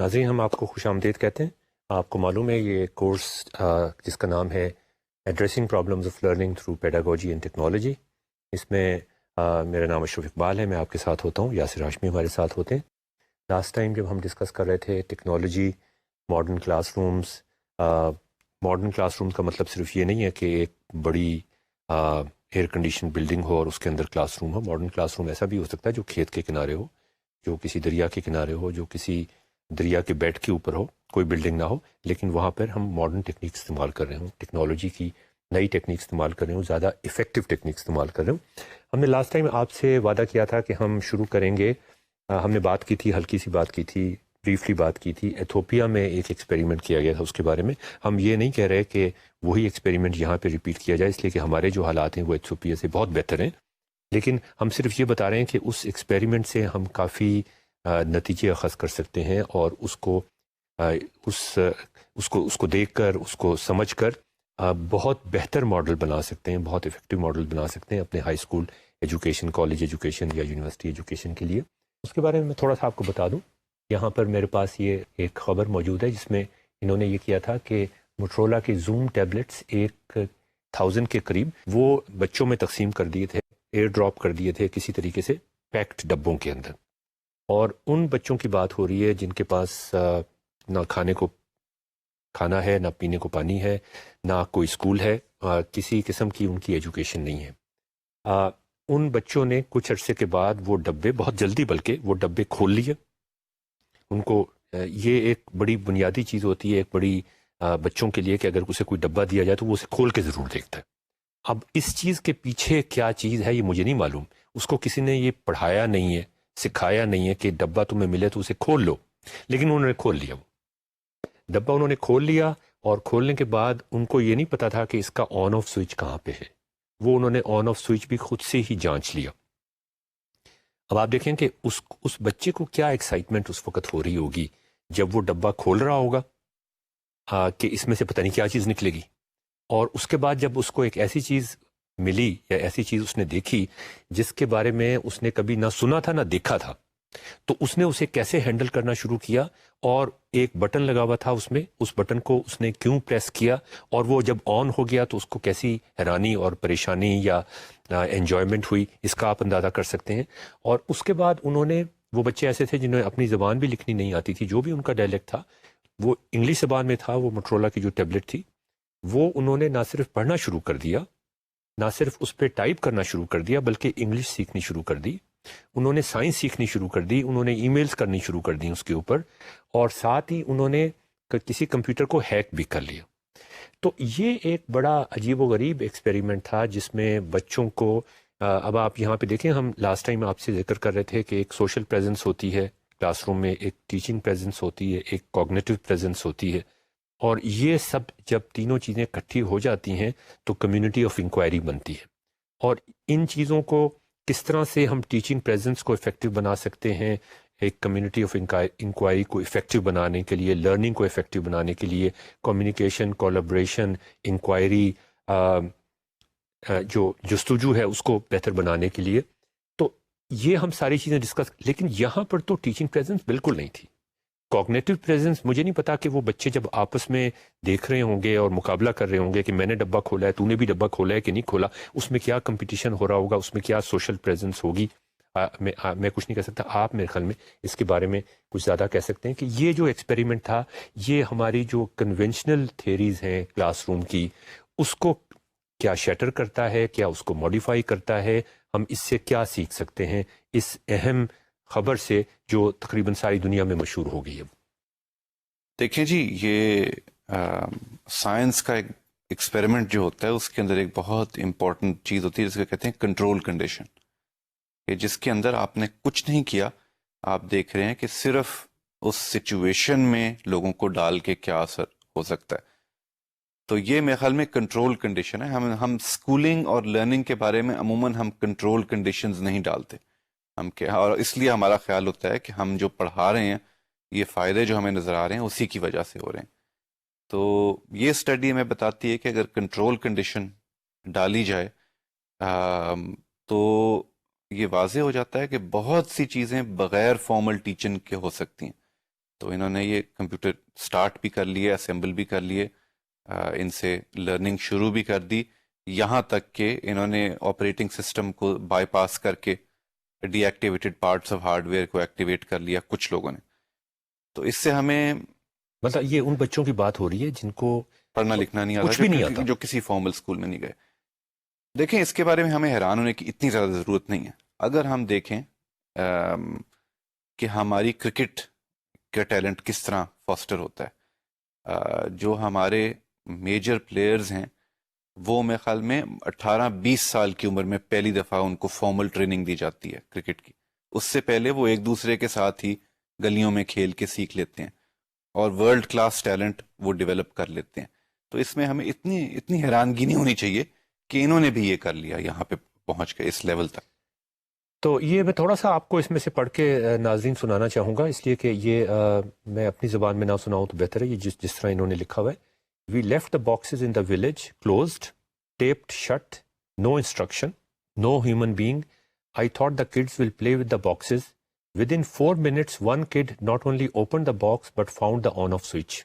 ناظرین، ہم آپ کو خوش آمدید کہتے ہیں۔ آپ کو معلوم ہے یہ کورس جس کا نام ہے addressing problems of learning through pedagogy and technology, اس میں میرا نام اشرف اقبال ہے، میں آپ کے ساتھ ہوتا ہوں، یاسر ہاشمی ہمارے ساتھ ہوتے ہیں۔ لاسٹ ٹائم جب ہم ڈسکس کر رہے تھے technology, modern class rooms, modern class room کا مطلب صرف یہ نہیں ہے کہ ایک بڑی ایئر کنڈیشن بلڈنگ ہو اور اس کے اندر کلاس روم ہو۔ ماڈرن کلاس روم ایسا بھی ہو سکتا ہے جو کھیت کے کنارے ہو، جو کسی دریا کے کنارے ہو، جو کسی دریا کے بیڈ کے اوپر ہو، کوئی بلڈنگ نہ ہو، لیکن وہاں پر ہم ماڈرن ٹیکنیک استعمال کر رہے ہوں، ٹیکنالوجی کی نئی ٹیکنیک استعمال کر رہے ہوں، زیادہ افیکٹو ٹیکنیک استعمال کر رہے ہوں۔ ہم نے لاسٹ ٹائم آپ سے وعدہ کیا تھا کہ ہم شروع کریں گے، ہم نے بات کی تھی، ہلکی سی بات کی تھی، بریفلی بات کی تھی، ایتھوپیا میں ایک ایکسپیریمنٹ کیا گیا تھا، اس کے بارے میں ہم یہ نہیں کہہ رہے کہ وہی ایکسپیریمنٹ یہاں پہ ریپیٹ کیا جائے، اس لیے کہ ہمارے جو حالات ہیں وہ ایتھوپیا سے بہت بہتر ہیں، لیکن ہم صرف یہ بتا رہے ہیں کہ اس ایکسپیریمنٹ سے ہم کافی نتیجے اخذ کر سکتے ہیں، اور اس کو دیکھ کر، اس کو سمجھ کر بہت بہتر ماڈل بنا سکتے ہیں، بہت افیکٹو ماڈل بنا سکتے ہیں اپنے high school education, college education یا یونیورسٹی ایجوکیشن کے لیے۔ اس کے بارے میں تھوڑا سا آپ کو بتا دوں، یہاں پر میرے پاس یہ ایک خبر موجود ہے جس میں انہوں نے یہ کیا تھا کہ موٹرولا کے زوم ٹیبلٹس 1000 کے قریب وہ بچوں میں تقسیم کر دیے تھے، ایئر ڈراپ کر دیے تھے کسی طریقے سے پیکڈ ڈبوں کے اندر، اور ان بچوں کی بات ہو رہی ہے جن کے پاس نہ کھانے کو کھانا ہے، نہ پینے کو پانی ہے، نہ کوئی اسکول ہے، کسی قسم کی ان کی ایجوکیشن نہیں ہے۔ ان بچوں نے کچھ عرصے کے بعد وہ ڈبے، بہت جلدی بلکہ وہ ڈبے کھول لیے۔ ان کو یہ ایک بڑی بنیادی چیز ہوتی ہے ایک بڑی بچوں کے لیے کہ اگر اسے کوئی ڈبہ دیا جائے تو وہ اسے کھول کے ضرور دیکھتا ہے۔ اب اس چیز کے پیچھے کیا چیز ہے یہ مجھے نہیں معلوم، اس کو کسی نے یہ پڑھایا نہیں ہے، سکھایا نہیں ہے کہ ڈبہ تمہیں ملے تو اسے کھول لو، لیکن انہوں نے کھول لیا، وہ ڈبہ انہوں نے کھول لیا، اور کھولنے کے بعد ان کو یہ نہیں پتا تھا کہ اس کا آن آف سوئچ کہاں پہ ہے، وہ انہوں نے آن آف سوئچ بھی خود سے ہی جانچ لیا۔ اب آپ دیکھیں کہ اس بچے کو کیا ایکسائٹمنٹ اس وقت ہو رہی ہوگی جب وہ ڈبہ کھول رہا ہوگا کہ اس میں سے پتہ نہیں کیا چیز نکلے گی، اور اس کے بعد جب اس کو ایک ایسی چیز ملی یا ایسی چیز اس نے دیکھی جس کے بارے میں اس نے کبھی نہ سنا تھا نہ دیکھا تھا، تو اس نے اسے کیسے ہینڈل کرنا شروع کیا، اور ایک بٹن لگا ہوا تھا اس میں، اس بٹن کو اس نے کیوں پریس کیا، اور وہ جب آن ہو گیا تو اس کو کیسی حیرانی اور پریشانی یا انجوائمنٹ ہوئی، اس کا آپ اندازہ کر سکتے ہیں۔ اور اس کے بعد انہوں نے، وہ بچے ایسے تھے جنہیں اپنی زبان بھی لکھنی نہیں آتی تھی، جو بھی ان کا ڈائلیکٹ تھا وہ انگلش زبان میں تھا، وہ موٹرولا کی جو ٹیبلٹ تھی وہ انہوں نے نہ صرف پڑھنا شروع کر دیا، نہ صرف اس پہ ٹائپ کرنا شروع کر دیا، بلکہ انگلش سیکھنی شروع کر دی، انہوں نے سائنس سیکھنی شروع کر دی، انہوں نے ای میلز کرنی شروع کر دی اس کے اوپر، اور ساتھ ہی انہوں نے کسی کمپیوٹر کو ہیک بھی کر لیا۔ تو یہ ایک بڑا عجیب و غریب ایکسپیریمنٹ تھا جس میں بچوں کو اب آپ یہاں پہ دیکھیں، ہم لاسٹ ٹائم آپ سے ذکر کر رہے تھے کہ ایک سوشل پریزنس ہوتی ہے کلاس روم میں، ایک ٹیچنگ پریزنس ہوتی ہے، ایک کوگنیٹو پریزنس ہوتی ہے، اور یہ سب جب تینوں چیزیں اکٹھی ہو جاتی ہیں تو کمیونٹی آف انکوائری بنتی ہے۔ اور ان چیزوں کو کس طرح سے ہم ٹیچنگ پریزنس کو افیکٹو بنا سکتے ہیں، ایک کمیونٹی آف انکوائری کو افیکٹو بنانے کے لیے، لرننگ کو افیکٹو بنانے کے لیے، کمیونیکیشن، کولیبریشن، انکوائری، جو جستجو ہے اس کو بہتر بنانے کے لیے، تو یہ ہم ساری چیزیں ڈسکس، لیکن یہاں پر تو ٹیچنگ پریزنس بالکل نہیں تھی۔ کوگنیٹو پریزنس، مجھے نہیں پتا کہ وہ بچے جب آپس میں دیکھ رہے ہوں گے اور مقابلہ کر رہے ہوں گے کہ میں نے ڈبہ کھولا ہے، تو نے بھی ڈبہ کھولا ہے کہ نہیں کھولا، اس میں کیا کمپٹیشن ہو رہا ہوگا، اس میں کیا سوشل پریزنس ہوگی، میں کچھ نہیں کہہ سکتا، آپ میرے خیال میں اس کے بارے میں کچھ زیادہ کہہ سکتے ہیں کہ یہ جو ایکسپیریمنٹ تھا، یہ ہماری جو کنونشنل تھیریز ہیں کلاس روم کی، اس کو کیا شیٹر کرتا ہے، کیا اس کو موڈیفائی کرتا ہے، ہم اس سے کیا سیکھ سکتے ہیں اس اہم خبر سے جو تقریباً ساری دنیا میں مشہور ہو گئی ہے۔ دیکھیں جی، یہ سائنس کا ایک ایکسپیریمنٹ جو ہوتا ہے اس کے اندر ایک بہت امپورٹنٹ چیز ہوتی ہے جس کو کہتے ہیں کنٹرول کنڈیشن، کہ جس کے اندر آپ نے کچھ نہیں کیا، آپ دیکھ رہے ہیں کہ صرف اس سچویشن میں لوگوں کو ڈال کے کیا اثر ہو سکتا ہے۔ تو یہ میرے خیال میں کنٹرول کنڈیشن ہے۔ ہم اسکولنگ اور لرننگ کے بارے میں عموماً ہم کنٹرول کنڈیشنز نہیں ڈالتے، ہم کیا، اور اس لیے ہمارا خیال ہوتا ہے کہ ہم جو پڑھا رہے ہیں، یہ فائدے جو ہمیں نظر آ رہے ہیں اسی کی وجہ سے ہو رہے ہیں۔ تو یہ اسٹڈی ہمیں بتاتی ہے کہ اگر کنٹرول کنڈیشن ڈالی جائے تو یہ واضح ہو جاتا ہے کہ بہت سی چیزیں بغیر فارمل ٹیچنگ کے ہو سکتی ہیں۔ تو انہوں نے یہ کمپیوٹر سٹارٹ بھی کر لیے، اسمبل بھی کر لیے، ان سے لرننگ شروع بھی کر دی، یہاں تک کہ انہوں نے آپریٹنگ سسٹم کو بائی پاس کر کے D activated parts of hard where کو ایکٹیویٹ کر لیا کچھ لوگوں نے. تو اس سے ہمیں مطلب یہ ان بچوں کی بات ہو رہی ہے جن کو پڑھنا لکھنا نہیں کچھ بھی نہیں آتا. جو کسی فارمل اسکول میں نہیں گئے. دیکھیں اس کے بارے میں ہمیں حیران ہونے کی اتنی زیادہ ضرورت نہیں ہے. اگر ہم دیکھیں کہ ہماری کرکٹ کا ٹیلنٹ کس طرح فاسٹر ہوتا ہے، جو ہمارے میجر پلیئرز ہیں وہ میرے خیال میں 18-20 سال کی عمر میں پہلی دفعہ ان کو فارمل ٹریننگ دی جاتی ہے کرکٹ کی. اس سے پہلے وہ ایک دوسرے کے ساتھ ہی گلیوں میں کھیل کے سیکھ لیتے ہیں اور ورلڈ کلاس ٹیلنٹ وہ ڈیولپ کر لیتے ہیں. تو اس میں ہمیں اتنی حیرانگی نہیں ہونی چاہیے کہ انہوں نے بھی یہ کر لیا، یہاں پہ پہنچ گئے اس لیول تک. تو یہ میں تھوڑا سا آپ کو اس میں سے پڑھ کے ناظرین سنانا چاہوں گا، اس لیے کہ یہ میں اپنی زبان میں نہ سناؤں تو بہتر ہے. یہ جس طرح انہوں نے لکھا ہوا ہے: we left the boxes in the village closed taped shut, no instruction, no human being. I thought the kids will play with the boxes. Within 4 minutes, one kid not only opened the box but found the on-off switch.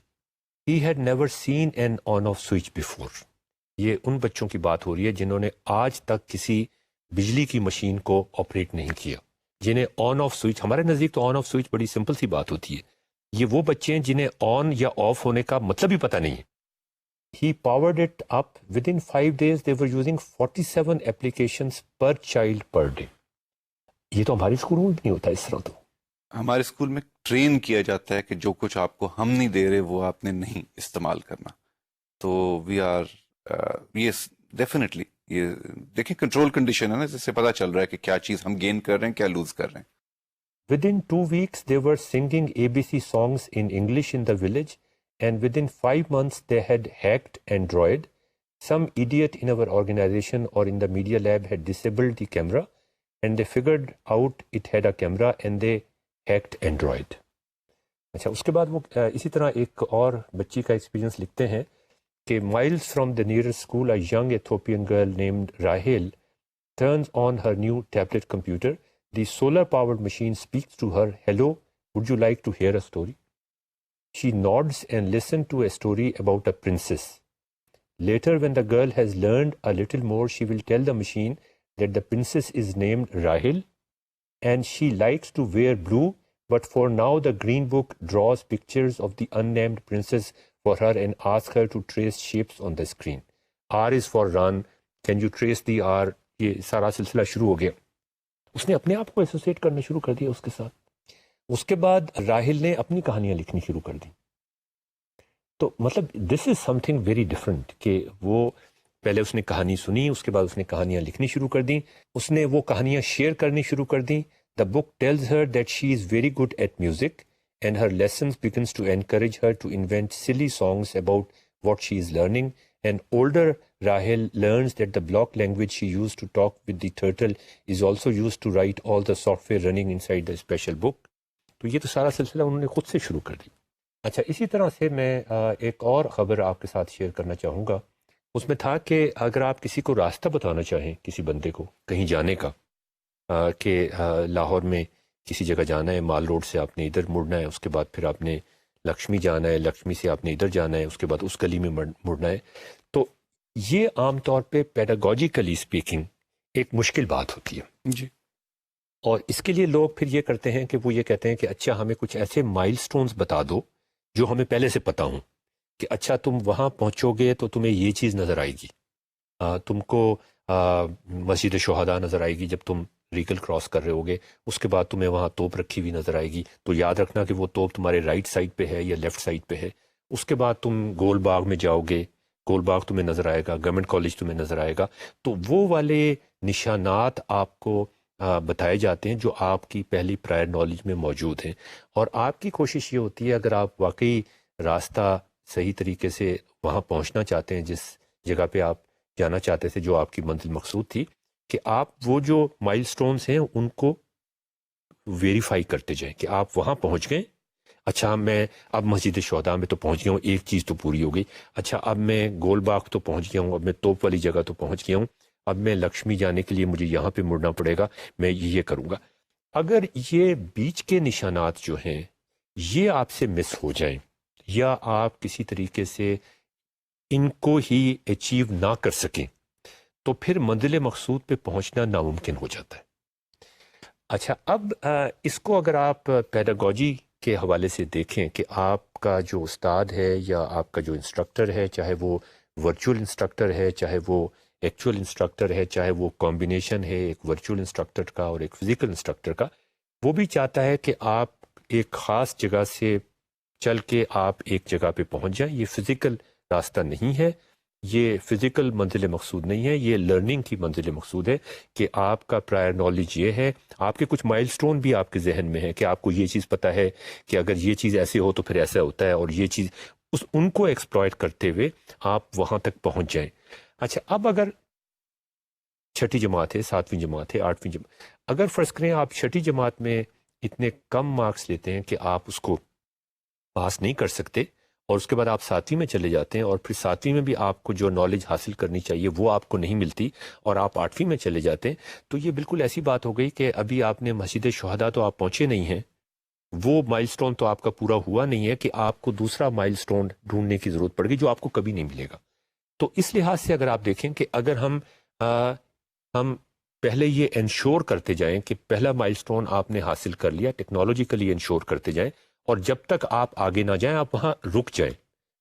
He had never seen an on-off switch before. یہ ان بچوں کی بات ہو رہی ہے جنہوں نے آج تک کسی بجلی کی مشین کو آپریٹ نہیں کیا، جنہیں آن آف سوئچ، ہمارے نزدیک تو آن آف سوئچ بڑی سمپل سی بات ہوتی ہے. یہ وہ بچے ہیں جنہیں آن یا آف ہونے کا مطلب ہی پتہ نہیں ہے. He powered it up. Within 5 days, they were using 47 applications per child per day. یہ تو ہماری اسکولوں میں بھی نہیں ہوتا اس طرح. تو ہمارے اسکول میں ٹرین کیا جاتا ہے کہ جو کچھ آپ کو ہم نہیں دے رہے وہ آپ نے نہیں استعمال کرنا. تو وی آر یس ڈیفینیٹلی. یہ دیکھیں کنٹرول کنڈیشن ہے نا، جس سے پتہ چل رہا ہے کہ کیا چیز ہم گین کر رہے ہیں، کیا لوز کر رہے ہیں. Within 2 weeks, they were singing ABC songs in English in the village, and within 5 months, they had hacked Android. Some idiot in our organization or in the media lab had disabled the camera, and they figured out it had a camera, and they hacked Android. اچھا، اس کے بعد وہ اسی طرح ایک اور بچی کا ایکسپیرینس لکھتے ہیں کہ miles from the nearest school, a young Ethiopian girl named Rahel turns on her new tablet computer. The solar-powered machine speaks to her, "Hello, would you like to hear a story?" She nods and listens to a story about a princess. Later, when the girl has learned a little more, she will tell the machine that the princess is named Rahel and she likes to wear blue, but for now the green book draws pictures of the unnamed princess for her and asks her to trace shapes on the screen. R is for run. Can you trace the R? یہ سارا سلسلہ شروع ہو گیا. اس نے اپنے آپ کو associate کرنا شروع کر دیا اس کے ساتھ. اس کے بعد راہل نے اپنی کہانیاں لکھنی شروع کر دی. تو مطلب دس از سم تھنگ ویری ڈفرینٹ کہ وہ پہلے اس نے کہانی سنی، اس کے بعد اس نے کہانیاں لکھنی شروع کر دیں، اس نے وہ کہانیاں شیئر کرنی شروع کر دیں. The book tells her that she is very good at music and her lessons begins to encourage her to invent silly songs about what she is learning. And older Rahel learns that the block language she used to talk with the turtle is also used to write all the software running inside the special book. تو یہ تو سارا سلسلہ انہوں نے خود سے شروع کر دی. اچھا، اسی طرح سے میں ایک اور خبر آپ کے ساتھ شیئر کرنا چاہوں گا. اس میں تھا کہ اگر آپ کسی کو راستہ بتانا چاہیں، کسی بندے کو کہیں جانے کا، کہ لاہور میں کسی جگہ جانا ہے، مال روڈ سے آپ نے ادھر مڑنا ہے، اس کے بعد پھر آپ نے لکشمی جانا ہے، لکشمی سے آپ نے ادھر جانا ہے، اس کے بعد اس گلی میں مڑنا ہے. تو یہ عام طور پہ پیڈاگوجیکلی اسپیکنگ ایک مشکل بات ہوتی ہے جی. اور اس کے لیے لوگ پھر یہ کرتے ہیں کہ وہ یہ کہتے ہیں کہ اچھا ہمیں کچھ ایسے مائل سٹونز بتا دو جو ہمیں پہلے سے پتہ ہوں، کہ اچھا تم وہاں پہنچو گے تو تمہیں یہ چیز نظر آئے گی، تم کو مسجد شہداء نظر آئے گی جب تم ریگل کراس کر رہے ہوگے، اس کے بعد تمہیں وہاں توپ رکھی ہوئی نظر آئے گی، تو یاد رکھنا کہ وہ توپ تمہارے رائٹ سائڈ پہ ہے یا لیفٹ سائڈ پہ ہے. اس کے بعد تم گول باغ میں جاؤ گے، گول باغ تمہیں نظر آئے گا، گورنمنٹ کالج تمہیں نظر آئے گا. تو وہ والے نشانات آپ کو بتائے جاتے ہیں جو آپ کی پہلی پرائر نالج میں موجود ہیں. اور آپ کی کوشش یہ ہوتی ہے اگر آپ واقعی راستہ صحیح طریقے سے وہاں پہنچنا چاہتے ہیں جس جگہ پہ آپ جانا چاہتے تھے، جو آپ کی منزل مقصود تھی، کہ آپ وہ جو مائل سٹونز ہیں ان کو ویریفائی کرتے جائیں کہ آپ وہاں پہنچ گئے. اچھا میں اب مسجد شہداء میں تو پہنچ گیا ہوں، ایک چیز تو پوری ہو گئی. اچھا اب میں گول باغ تو پہنچ گیا ہوں، اب میں توپ والی جگہ تو پہنچ گیا ہوں، اب میں لکشمی جانے کے لیے مجھے یہاں پہ مڑنا پڑے گا، میں یہ کروں گا. اگر یہ بیچ کے نشانات جو ہیں یہ آپ سے مس ہو جائیں یا آپ کسی طریقے سے ان کو ہی اچیو نہ کر سکیں تو پھر منزل مقصود پہ پہنچنا ناممکن ہو جاتا ہے. اچھا، اب اس کو اگر آپ پیڈاگوجی کے حوالے سے دیکھیں کہ آپ کا جو استاد ہے یا آپ کا جو انسٹرکٹر ہے، چاہے وہ ورچوئل انسٹرکٹر ہے، چاہے وہ ایکچوئل انسٹرکٹر ہے، چاہے وہ کمبینیشن ہے ایک ورچوئل انسٹرکٹر کا اور ایک فزیکل انسٹرکٹر کا، وہ بھی چاہتا ہے کہ آپ ایک خاص جگہ سے چل کے آپ ایک جگہ پہ پہنچ جائیں. یہ فزیکل راستہ نہیں ہے، یہ فزیکل منزل مقصود نہیں ہے، یہ لرننگ کی منزل مقصود ہے کہ آپ کا پرائر نالج یہ ہے. آپ کے کچھ مائل سٹون بھی آپ کے ذہن میں ہے کہ آپ کو یہ چیز پتہ ہے کہ اگر یہ چیز ایسے ہو تو پھر ایسا ہوتا ہے، اور یہ چیز ان کو ایکسپلائٹ کرتے ہوئے آپ وہاں تک پہنچ جائیں. اچھا، اب اگر چھٹی جماعت ہے، 7ویں جماعت ہے، 8ویں جماعت، اگر فرض کریں آپ چھٹی جماعت میں اتنے کم مارکس لیتے ہیں کہ آپ اس کو پاس نہیں کر سکتے، اور اس کے بعد آپ 7ویں میں چلے جاتے ہیں اور پھر 7ویں میں بھی آپ کو جو نالج حاصل کرنی چاہیے وہ آپ کو نہیں ملتی اور آپ 8ویں میں چلے جاتے ہیں، تو یہ بالکل ایسی بات ہو گئی کہ ابھی آپ نے مسجد شہداء تو آپ پہنچے نہیں ہیں، وہ مائل سٹون تو آپ کا پورا ہوا نہیں ہے کہ آپ کو دوسرا مائل سٹون ڈھونڈنے کی ضرورت پڑ گئی جو آپ کو کبھی نہیں ملے گا. تو اس لحاظ سے اگر آپ دیکھیں کہ اگر ہم پہلے یہ انشور کرتے جائیں کہ پہلا مائل سٹون آپ نے حاصل کر لیا، ٹیکنالوجیکلی انشور کرتے جائیں، اور جب تک آپ آگے نہ جائیں آپ وہاں رک جائیں.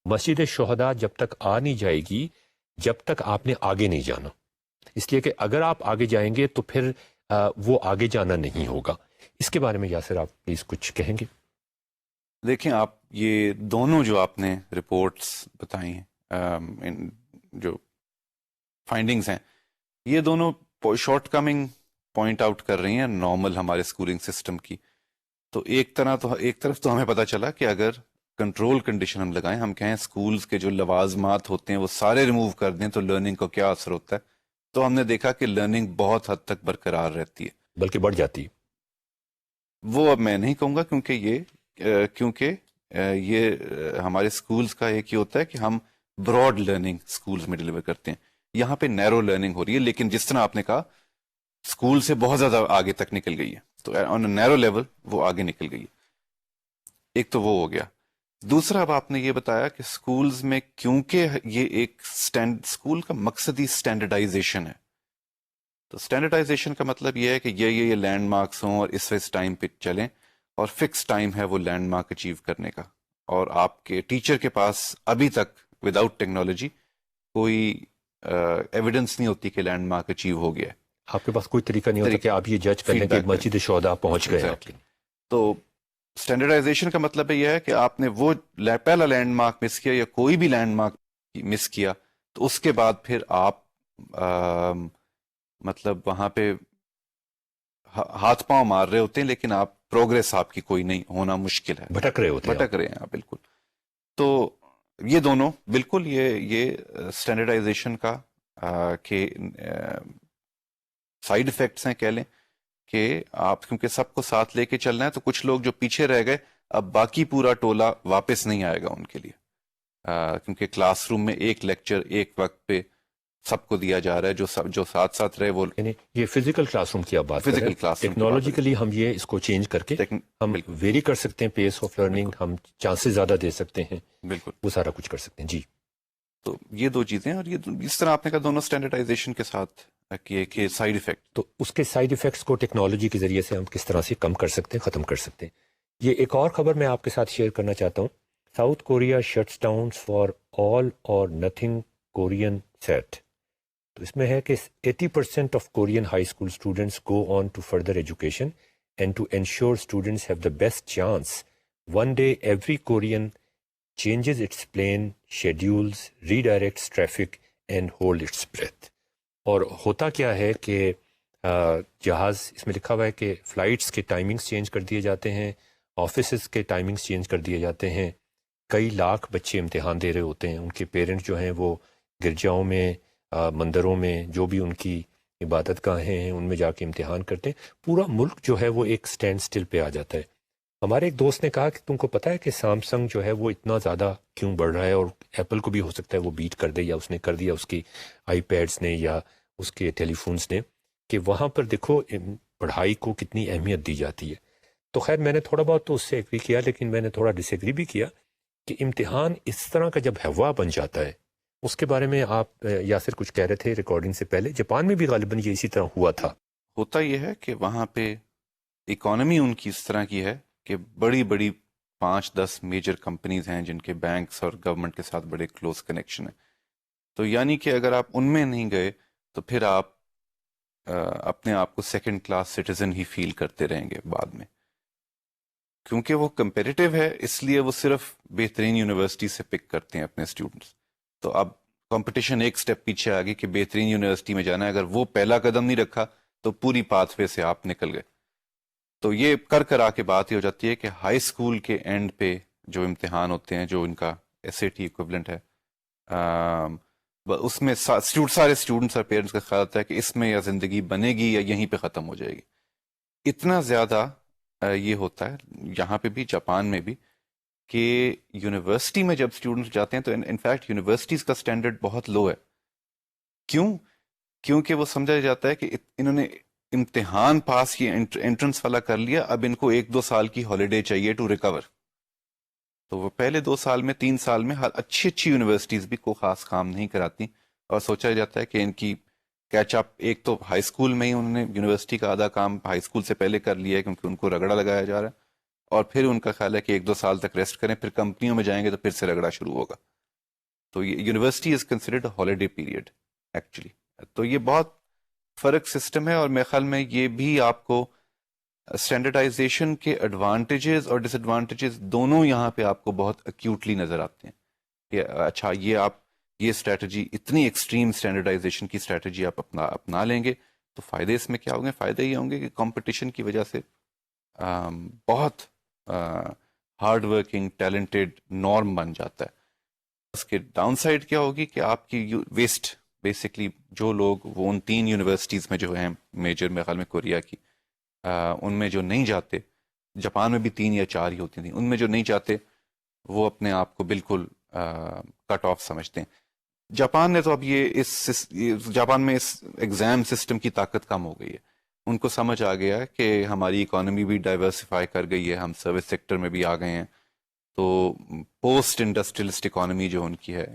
مسجد شہداء جب تک آ نہیں جائے گی جب تک آپ نے آگے نہیں جانا، اس لیے کہ اگر آپ آگے جائیں گے تو پھر وہ آگے جانا نہیں ہوگا. اس کے بارے میں یاسر آپ پلیز کچھ کہیں گے؟ دیکھیں، آپ یہ دونوں جو آپ نے رپورٹس بتائی ہیں، جو فائنڈنگز ہیں، یہ دونوں شارٹ کمنگ پوائنٹ آؤٹ کر رہی ہیں نارمل ہمارے اسکولنگ سسٹم کی. تو ایک طرف تو ہمیں پتہ چلا کہ اگر کنٹرول کنڈیشن ہم لگائیں، ہم کہیں اسکولز کے جو لوازمات ہوتے ہیں وہ سارے ریموو کر دیں تو لرننگ کو کیا اثر ہوتا ہے، تو ہم نے دیکھا کہ لرننگ بہت حد تک برقرار رہتی ہے، بلکہ بڑھ جاتی ہے. وہ اب میں نہیں کہوں گا کیونکہ یہ ہمارے اسکولز کا ایک ہی ہوتا ہے کہ ہم براڈ لرننگ اسکولز میں ڈلیور کرتے ہیں. یہاں پہ نیرو لرننگ ہو رہی ہے، لیکن جس طرح آپ نے کہا اسکول سے بہت زیادہ آگے تک نکل گئی ہے، تو آن اے نیرو لیول وہ آگے نکل گئی ہے. ایک تو وہ ہو گیا. دوسرا، اب آپ نے یہ بتایا کہ اسکولز میں کیونکہ یہ ایک اسکول کا مقصد ہی اسٹینڈرڈائزیشن ہے، تو اسٹینڈرڈائزیشن کا مطلب یہ ہے کہ یہ لینڈ مارکس ہوں اور اس ٹائم پہ چلیں، اور فکس ٹائم ہے وہ لینڈ مارک اچیو کرنے کا، اور آپ کے ٹیچر کے پاس ابھی تک وداؤٹ ٹیکنالوجی کوئی ایویڈنس نہیں ہوتی کہ لینڈ مارک اچیو ہو گیا ہے. آپ کے پاس کوئی طریقہ نہیں ہوتا کہ آپ یہ جج کر لیں کہ مسجد شہداء پہنچ گئے آپ. تو اسٹینڈرڈائزیشن کا مطلب یہ ہے کہ آپ نے وہ پہلا لینڈ مارک مس کیا یا کوئی بھی لینڈ مارک مس کیا تو اس کے بعد پھر آپ مطلب وہاں پہ ہاتھ پاؤں مار رہے ہوتے ہیں، لیکن آپ پروگریس آپ کی کوئی نہیں ہونا مشکل ہے، بھٹک رہے ہوتے ہیں بالکل. تو یہ دونوں بالکل یہ اسٹینڈرڈائزیشن کا کہ سائیڈ افیکٹس ہیں، کہہ لیں کہ آپ کیونکہ سب کو ساتھ لے کے چلنا ہے، تو کچھ لوگ جو پیچھے رہ گئے اب باقی پورا ٹولہ واپس نہیں آئے گا ان کے لیے، کیونکہ کلاس روم میں ایک لیکچر ایک وقت پہ سب کو دیا جا رہا ہے، جو ساتھ ساتھ رہے وہ یعنی یہ فزیکل کلاس روم کی آپ بات کر رہے ہیں. ٹیکنالوجیکلی ہم یہ اس کو چینج کر کے ہم ویری کر سکتے ہیں، پیس آف لرننگ ہم چانسز زیادہ دے سکتے ہیں، بالکل وہ سارا کچھ کر سکتے ہیں. جی، تو یہ دو چیزیں، اور یہ اس طرح آپ نے کہا دونوں اسٹینڈرڈائزیشن کے ساتھ کہ سائیڈ افیکٹ، تو اس کے سائیڈ افیکٹس کو ٹیکنالوجی کے ذریعے سے ہم کس طرح سے کم کر سکتے ہیں، ختم کر سکتے ہیں. یہ ایک اور خبر میں آپ کے ساتھ شیئر کرنا چاہتا ہوں. South Korea shuts down for all اور نتھنگ کورین سیٹ. تو اس میں ہے کہ 80% of Korean high school students go on to further education and to ensure students have the best chance one day every Korean changes its plane schedules, redirects traffic and hold its breath. اور ہوتا کیا ہے کہ جہاز اس میں لکھا ہوا ہے کہ فلائٹس کے ٹائمنگز چینج کر دیے جاتے ہیں، آفیسز کے ٹائمنگز چینج کر دیے جاتے ہیں. کئی لاکھ بچے امتحان دے رہے ہوتے ہیں، ان کے پیرنٹس جو ہیں وہ گرجاؤں میں، مندروں میں، جو بھی ان کی عبادت گاہیں ہیں ان میں جا کے امتحان کرتے ہیں. پورا ملک جو ہے وہ ایک سٹینڈ سٹل پہ آ جاتا ہے. ہمارے ایک دوست نے کہا کہ تم کو پتہ ہے کہ سیمسنگ جو ہے وہ اتنا زیادہ کیوں بڑھ رہا ہے، اور ایپل کو بھی ہو سکتا ہے وہ بیٹ کر دے، یا اس نے کر دیا اس کی آئی پیڈس نے یا اس کے ٹیلی فونس نے، کہ وہاں پر دیکھو پڑھائی کو کتنی اہمیت دی جاتی ہے. تو خیر میں نے تھوڑا بہت تو اس سے ایگری کیا، لیکن میں نے تھوڑا ڈس ایگری بھی کیا کہ امتحان اس طرح کا جب ہوا بن جاتا ہے، اس کے بارے میں آپ یاسر کچھ کہہ رہے تھے ریکارڈنگ سے پہلے، جاپان میں بھی غالباً یہ اسی طرح ہوا تھا. ہوتا یہ ہے کہ وہاں پہ اکانومی ان کی اس طرح کی ہے کہ بڑی بڑی 5-10 میجر کمپنیز ہیں جن کے بینکس اور گورنمنٹ کے ساتھ بڑے کلوز کنیکشن ہیں. تو یعنی کہ اگر آپ ان میں نہیں گئے تو پھر آپ اپنے آپ کو سیکنڈ کلاس سٹیزن ہی فیل کرتے رہیں گے بعد میں، کیونکہ وہ کمپیریٹیو ہے، اس لیے وہ صرف بہترین یونیورسٹی سے پک کرتے ہیں اپنے اسٹوڈنٹس. تو اب کمپٹیشن ایک سٹیپ پیچھے آ گئی کہ بہترین یونیورسٹی میں جانا ہے، اگر وہ پہلا قدم نہیں رکھا تو پوری پاتھ وے سے آپ نکل گئے. تو یہ کر آ کے بات یہ ہو جاتی ہے کہ ہائی اسکول کے اینڈ پہ جو امتحان ہوتے ہیں، جو ان کا ایس اے ٹی ایکویولنٹ ہے، اس میں سارے اسٹوڈنٹس اور پیرنٹس کا خیال ہوتا ہے کہ اس میں یا زندگی بنے گی یا یہیں پہ ختم ہو جائے گی. اتنا زیادہ یہ ہوتا ہے یہاں پہ بھی، جاپان میں بھی، کہ یونیورسٹی میں جب اسٹوڈنٹس جاتے ہیں تو انفیکٹ یونیورسٹیز کا سٹینڈرڈ بہت لو ہے. کیونکہ وہ سمجھا جاتا ہے کہ انہوں نے امتحان پاس یہ انٹرنس والا کر لیا، اب ان کو 1-2 سال کی ہالیڈے چاہیے ٹو ریکور. تو وہ پہلے 2 سال میں 3 سال میں اچھی یونیورسٹیز بھی کوئی خاص کام نہیں کراتی، اور سوچا جاتا ہے کہ ان کی کیچ اپ، ایک تو ہائی اسکول میں ہی انہوں نے یونیورسٹی کا آدھا کام ہائی اسکول سے پہلے کر لیا ہے کیونکہ ان کو رگڑا لگایا جا رہا ہے، اور پھر ان کا خیال ہے کہ 1-2 سال تک ریسٹ کریں، پھر کمپنیوں میں جائیں گے تو پھر سے رگڑا شروع ہوگا. تو یہ university is considered holiday period actually. تو یہ بہت فرق سسٹم ہے، اور میرے خیال میں یہ بھی آپ کو اسٹینڈرڈائزیشن کے ایڈوانٹیجز اور ڈس ایڈوانٹیجز دونوں یہاں پہ آپ کو بہت ایکیوٹلی نظر آتے ہیں کہ اچھا یہ اسٹریٹجی، اتنی ایکسٹریم اسٹینڈرڈائزیشن کی اسٹریٹجی آپ اپنا لیں گے تو فائدے اس میں کیا ہوں گے؟ فائدے یہ ہوں گے کہ کمپٹیشن کی وجہ سے بہت ہارڈ ورکنگ ٹیلنٹڈ نارم بن جاتا ہے. اس کے ڈاؤن سائڈ کیا ہوگی کہ آپ کی ویسٹ، بیسکلی جو لوگ وہ ان 3 یونیورسٹیز میں جو ہیں میجر، میرے خیال میں کوریا کی، ان میں جو نہیں جاتے، جاپان میں بھی 3 یا 4 ہی ہوتی تھیں، ان میں جو نہیں جاتے وہ اپنے آپ کو بالکل کٹ آف سمجھتے ہیں. جاپان نے تو اب جاپان میں اس ایگزام سسٹم کی طاقت کم ہو گئی ہے. ان کو سمجھ آ گیا کہ ہماری اکانومی بھی ڈائیورسفائی کر گئی ہے، ہم سروس سیکٹر میں بھی آ گئے ہیں. تو پوسٹ انڈسٹریلسٹ اکانومی جو ان کی ہے،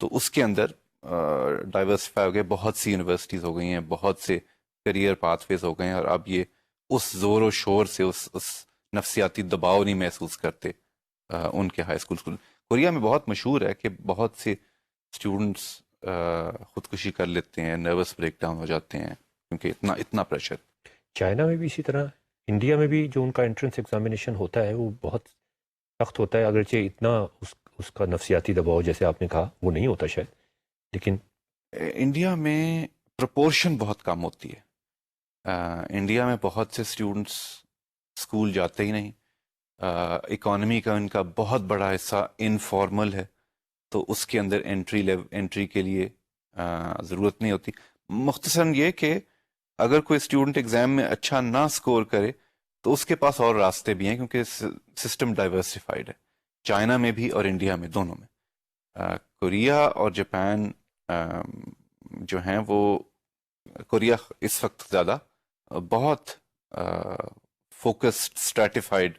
تو اس کے اندر ڈائیورسفائی ہو گئے، بہت سی یونیورسٹیز ہو گئی ہیں، بہت سے کریئر پاتھ ویز ہو گئے ہیں، اور اب یہ اس زور و شور سے اس نفسیاتی دباؤ نہیں محسوس کرتے ان کے ہائی اسکول. کوریا میں بہت مشہور ہے کہ بہت سے اسٹوڈنٹس خودکشی کر لیتے ہیں، نروس بریک ڈاؤن ہو جاتے ہیں کیونکہ اتنا پریشر. چائنا میں بھی اسی طرح، انڈیا میں بھی جو ان کا انٹرنس ایگزامینیشن ہوتا ہے وہ بہت سخت ہوتا ہے، اگرچہ اتنا اس کا نفسیاتی دباؤ جیسے آپ نے کہا وہ نہیں ہوتا شاید، لیکن انڈیا میں پرپورشن بہت کم ہوتی ہے. انڈیا میں بہت سے اسٹوڈنٹس اسکول جاتے ہی نہیں. اکانومی کا ان کا بہت بڑا حصہ انفارمل ہے، تو اس کے اندر انٹری کے لیے ضرورت نہیں ہوتی. مختصراً یہ کہ اگر کوئی اسٹوڈنٹ ایگزام میں اچھا نہ سکور کرے تو اس کے پاس اور راستے بھی ہیں کیونکہ سسٹم ڈائیورسفائڈ ہے، چائنا میں بھی اور انڈیا میں دونوں میں. کوریا اور جاپان جو ہیں وہ، کوریا اس وقت زیادہ بہت فوکسڈ اسٹریٹیفائڈ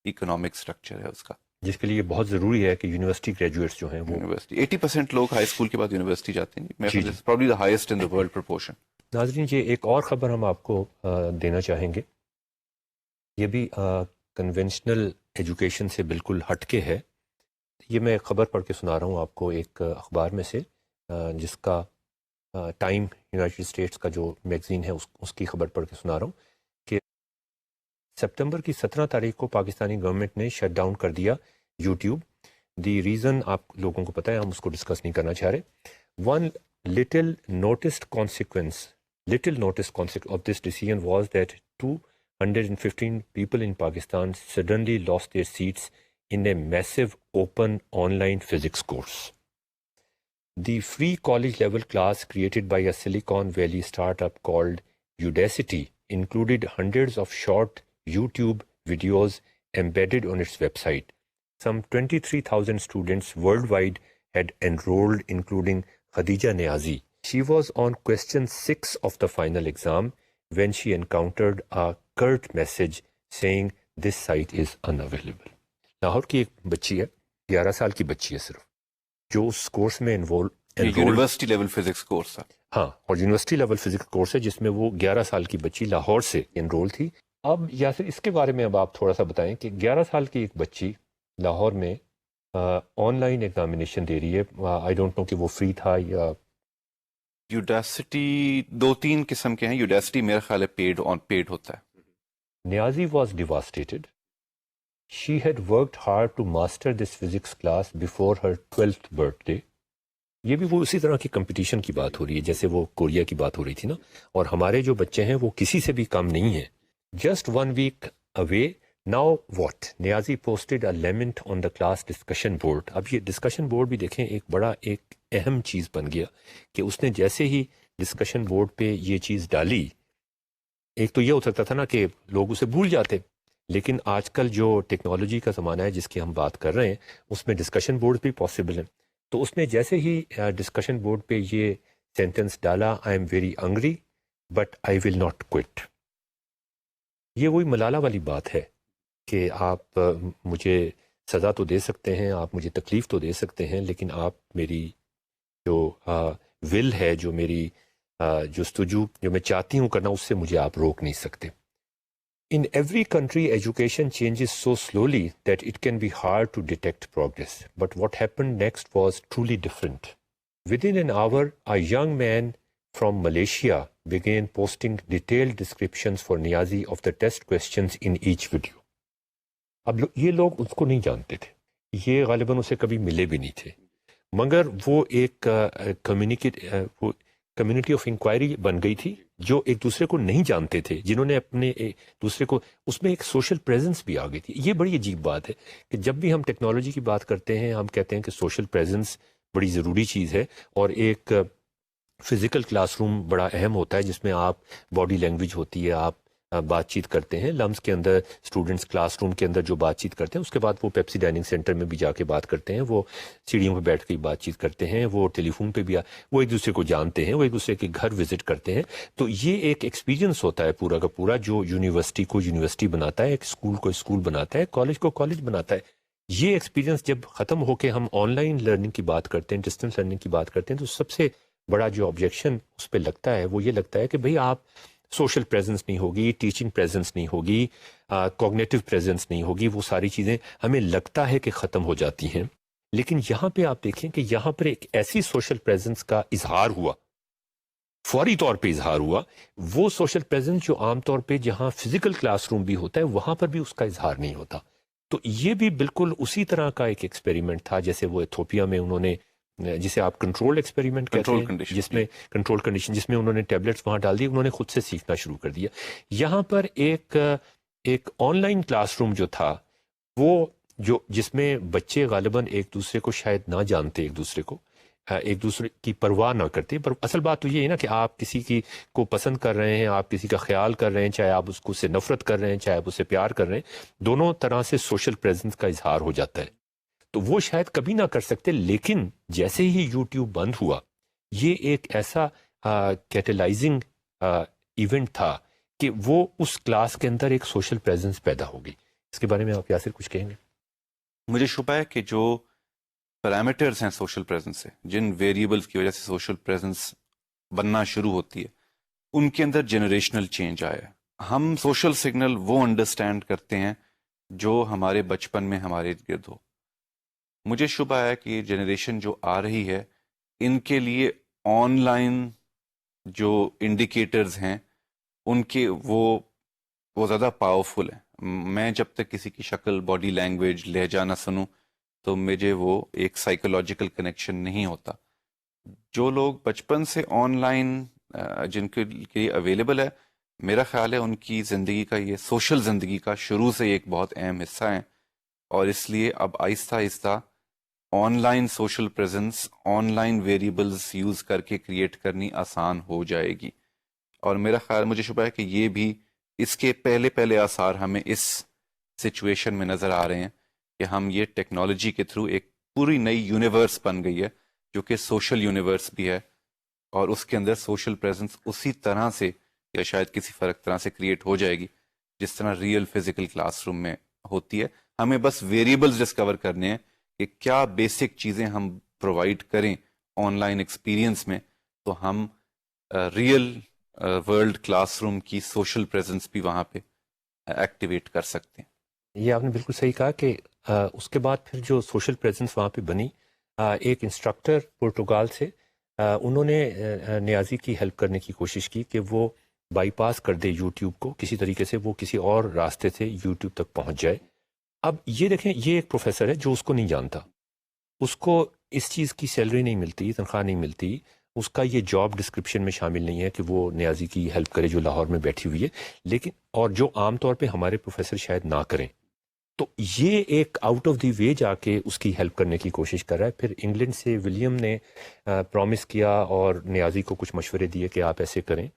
اکنامک اسٹرکچر ہے اس کا، جس کے لیے بہت ضروری ہے کہ یونیورسٹی گریجویٹس جو ہیں وہ یونیورسٹی 80% لوگ ہائی اسکول کے بعد یونیورسٹی جاتے ہیں. جی. Probably the highest in the world proportion. ناظرین یہ ایک اور خبر ہم آپ کو دینا چاہیں گے، یہ بھی کنونشنل ایجوکیشن سے بالکل ہٹ کے ہے. یہ میں ایک خبر پڑھ کے سنا رہا ہوں آپ کو ایک اخبار میں سے، جس کا ٹائم یونائٹڈ اسٹیٹس کا جو میگزین ہے اس کی خبر پڑھ کے سنا رہا ہوں کہ سپتمبر کی 17 تاریخ کو پاکستانی گورنمنٹ نے شٹ ڈاؤن کر دیا یوٹیوب. دی ریزن آپ لوگوں کو پتہ ہے، ہم اس کو ڈسکس نہیں کرنا چاہ رہے. One little noticed consequence of this decision was that 215 people in Pakistan suddenly lost their seats in a massive open online physics course. The free college level class created by a Silicon Valley startup called Udacity included hundreds of short YouTube videos embedded on its website. Some 23,000 students worldwide had enrolled, including Khadija Niazi. She was on question 6 of the final exam when she encountered a curt message saying this site is unavailable. Lahore کی ایک بچی ہے, 11 سال کی بچی ہے صرف, جو اس کورس میں یونیورسٹی لیول فزکس کورس ہے. ہاں, اور یونیورسٹی لیول فزکس کورس ہے جس میں وہ 11 سال کی بچی لاہور سے انرول تھی. اب یاسر اس کے بارے میں اب آپ تھوڑا سا بتائیں کہ 11 سال کی ایک بچی لاہور میں آن لائن ایگزامینیشن دے رہی ہے. آئی ڈونٹ نو کہ وہ فری تھا یا یوڈیسٹی 2-3 قسم کے ہیں. یوڈیسٹی میرا خیال ہے پیڈ ہوتا ہے. نیازی was ڈیواسٹیٹڈ. She had worked hard to master this physics class before her 12th birthday. یہ بھی وہ اسی طرح کی کمپٹیشن کی بات ہو رہی ہے جیسے وہ کوریا کی بات ہو رہی تھی نا, اور ہمارے جو بچے ہیں وہ کسی سے بھی کم نہیں ہیں. Just 1 week away, now what? Niazi posted a lament on the class discussion board. اب یہ ڈسکشن بورڈ بھی دیکھیں ایک اہم چیز بن گیا کہ اس نے جیسے ہی ڈسکشن بورڈ پہ یہ چیز ڈالی, ایک تو یہ ہو سکتا تھا نا کہ لوگ اسے بھول جاتے, لیکن آج کل جو ٹیکنالوجی کا زمانہ ہے جس کی ہم بات کر رہے ہیں اس میں ڈسکشن بورڈ بھی پاسبل ہیں. تو اس نے جیسے ہی ڈسکشن بورڈ پہ یہ سینٹنس ڈالا, I am very angry but I will not quit. یہ وہی ملالہ والی بات ہے کہ آپ مجھے سزا تو دے سکتے ہیں, آپ مجھے تکلیف تو دے سکتے ہیں, لیکن آپ میری جو ول ہے, جو میری جستجو جو میں چاہتی ہوں کرنا, اس سے مجھے آپ روک نہیں سکتے. In every country, education changes so slowly that it can be hard to detect progress. But what happened next was truly different. Within an hour, a young man from Malaysia began posting detailed descriptions for Niazi of the test questions in each video. اب یہ لوگ اس کو نہیں جانتے تھے, یہ غالباً اسے کبھی ملے بھی نہیں تھے, مگر وہ ایک کمیونٹی آف انکوائری بن گئی تھی جو ایک دوسرے کو نہیں جانتے تھے, جنہوں نے اپنے دوسرے کو, اس میں ایک سوشل پریزنس بھی آ گئی تھی. یہ بڑی عجیب بات ہے کہ جب بھی ہم ٹیکنالوجی کی بات کرتے ہیں ہم کہتے ہیں کہ سوشل پریزنس بڑی ضروری چیز ہے, اور ایک فزیکل کلاس روم بڑا اہم ہوتا ہے جس میں آپ باڈی لینگویج ہوتی ہے, آپ بات چیت کرتے ہیں. لمس کے اندر اسٹوڈنٹس کلاس روم کے اندر جو بات چیت کرتے ہیں, اس کے بعد وہ پیپسی ڈائننگ سینٹر میں بھی جا کے بات کرتے ہیں, وہ سیڑھیوں پہ بیٹھ کے بات چیت کرتے ہیں, وہ ٹیلی فون پہ بھی وہ ایک دوسرے کو جانتے ہیں, وہ ایک دوسرے کے گھر وزٹ کرتے ہیں. تو یہ ایک ایکسپیرینس ہوتا ہے پورا کا پورا جو یونیورسٹی کو یونیورسٹی بناتا ہے, ایک اسکول کو اسکول بناتا ہے, کالج کو کالج بناتا ہے. یہ ایکسپیرینس جب ختم ہو کے ہم آن لائن لرننگ کی بات کرتے ہیں, ڈسٹینس لرننگ کی بات کرتے ہیں, تو سب سے بڑا جو آبجیکشن اس پہ لگتا ہے وہ یہ لگتا ہے کہ بھئی آپ سوشل پریزنس نہیں ہوگی, ٹیچنگ پریزنس نہیں ہوگی, کوگنیٹو پریزنس نہیں ہوگی, وہ ساری چیزیں ہمیں لگتا ہے کہ ختم ہو جاتی ہیں. لیکن یہاں پہ آپ دیکھیں کہ یہاں پر ایک ایسی سوشل پریزنس کا اظہار ہوا, فوری طور پہ اظہار ہوا, وہ سوشل پریزنس جو عام طور پہ جہاں فزیکل کلاس روم بھی ہوتا ہے وہاں پر بھی اس کا اظہار نہیں ہوتا. تو یہ بھی بالکل اسی طرح کا ایک ایکسپیریمنٹ تھا جیسے وہ ایتھوپیا میں انہوں نے, جسے آپ کنٹرول ایکسپیریمنٹ کہتے ہیں, جس میں کنٹرول کنڈیشن, جس میں انہوں نے ٹیبلٹس وہاں ڈال دی, انہوں نے خود سے سیکھنا شروع کر دیا. یہاں پر ایک آن لائن کلاس روم جو تھا وہ جس میں بچے غالباً ایک دوسرے کو شاید نہ جانتے, ایک دوسرے کی پرواہ نہ کرتے. پر اصل بات تو یہ ہے نا کہ آپ کسی کو پسند کر رہے ہیں, آپ کسی کا خیال کر رہے ہیں, چاہے آپ اس کو سے نفرت کر رہے ہیں, چاہے آپ اسے پیار کر رہے ہیں, دونوں طرح سے سوشل پریزنس کا اظہار ہو جاتا ہے. تو وہ شاید کبھی نہ کر سکتے, لیکن جیسے ہی یوٹیوب بند ہوا یہ ایک ایسا کیٹلائزنگ ایونٹ تھا کہ وہ اس کلاس کے اندر ایک سوشل پریزنس پیدا ہوگی. اس کے بارے میں آپ یاسر کچھ کہیں گے؟ مجھے شبہ ہے کہ جو پیرامیٹرز ہیں سوشل پریزنس سے, جن ویریبلز کی وجہ سے سوشل پریزنس بننا شروع ہوتی ہے, ان کے اندر جنریشنل چینج آیا ہے. ہم سوشل سگنل وہ انڈرسٹینڈ کرتے ہیں جو ہمارے بچپن میں ہمارے ارد گرد ہو. مجھے شبہ ہے کہ یہ جنریشن جو آ رہی ہے ان کے لیے آن لائن جو انڈیکیٹرز ہیں ان کے وہ زیادہ پاورفل ہیں. میں جب تک کسی کی شکل, باڈی لینگویج, لہجہ نہ سنوں تو مجھے وہ ایک سائیکولوجیکل کنیکشن نہیں ہوتا. جو لوگ بچپن سے آن لائن جن کے لیے اویلیبل ہے, میرا خیال ہے ان کی زندگی کا, یہ سوشل زندگی کا شروع سے ایک بہت اہم حصہ ہیں, اور اس لیے اب آہستہ آہستہ on line social presence, on line variables use کر کے کریٹ کرنی آسان ہو جائے گی. اور میرا خیال, مجھے شبہ ہے کہ یہ بھی اس کے پہلے آثار ہمیں اس سچویشن میں نظر آ رہے ہیں کہ ہم یہ ٹیکنالوجی کے تھرو ایک پوری نئی یونیورس بن گئی ہے جو کہ سوشل یونیورس بھی ہے, اور اس کے اندر سوشل پریزنس اسی طرح سے یا شاید کسی فرق طرح سے کریٹ ہو جائے گی جس طرح ریئل فزیکل کلاس روم میں ہوتی ہے. ہمیں بس ویریبلز ڈسکور کرنے ہیں کہ کیا بیسک چیزیں ہم پرووائڈ کریں آن لائن ایکسپیرئنس میں, تو ہم ریئل ورلڈ کلاس روم کی سوشل پریزنس بھی وہاں پہ ایکٹیویٹ کر سکتے ہیں. یہ آپ نے بالکل صحیح کہا کہ اس کے بعد پھر جو سوشل پریزنس وہاں پہ بنی, ایک انسٹرکٹر پورتگال سے انہوں نے نیازی کی ہیلپ کرنے کی کوشش کی کہ وہ بائی پاس کر دے یوٹیوب کو, کسی طریقے سے وہ کسی اور راستے سے یوٹیوب تک پہنچ جائے. اب یہ دیکھیں, یہ ایک پروفیسر ہے جو اس کو نہیں جانتا, اس کو اس چیز کی سیلری نہیں ملتی, تنخواہ نہیں ملتی, اس کا یہ جاب ڈسکرپشن میں شامل نہیں ہے کہ وہ نیازی کی ہیلپ کرے جو لاہور میں بیٹھی ہوئی ہے, لیکن اور جو عام طور پہ ہمارے پروفیسر شاید نہ کریں. تو یہ ایک آؤٹ آف دی وے جا کے اس کی ہیلپ کرنے کی کوشش کر رہا ہے. پھر انگلینڈ سے ولیم نے پرومس کیا اور نیازی کو کچھ مشورے دیے کہ آپ ایسے کریں.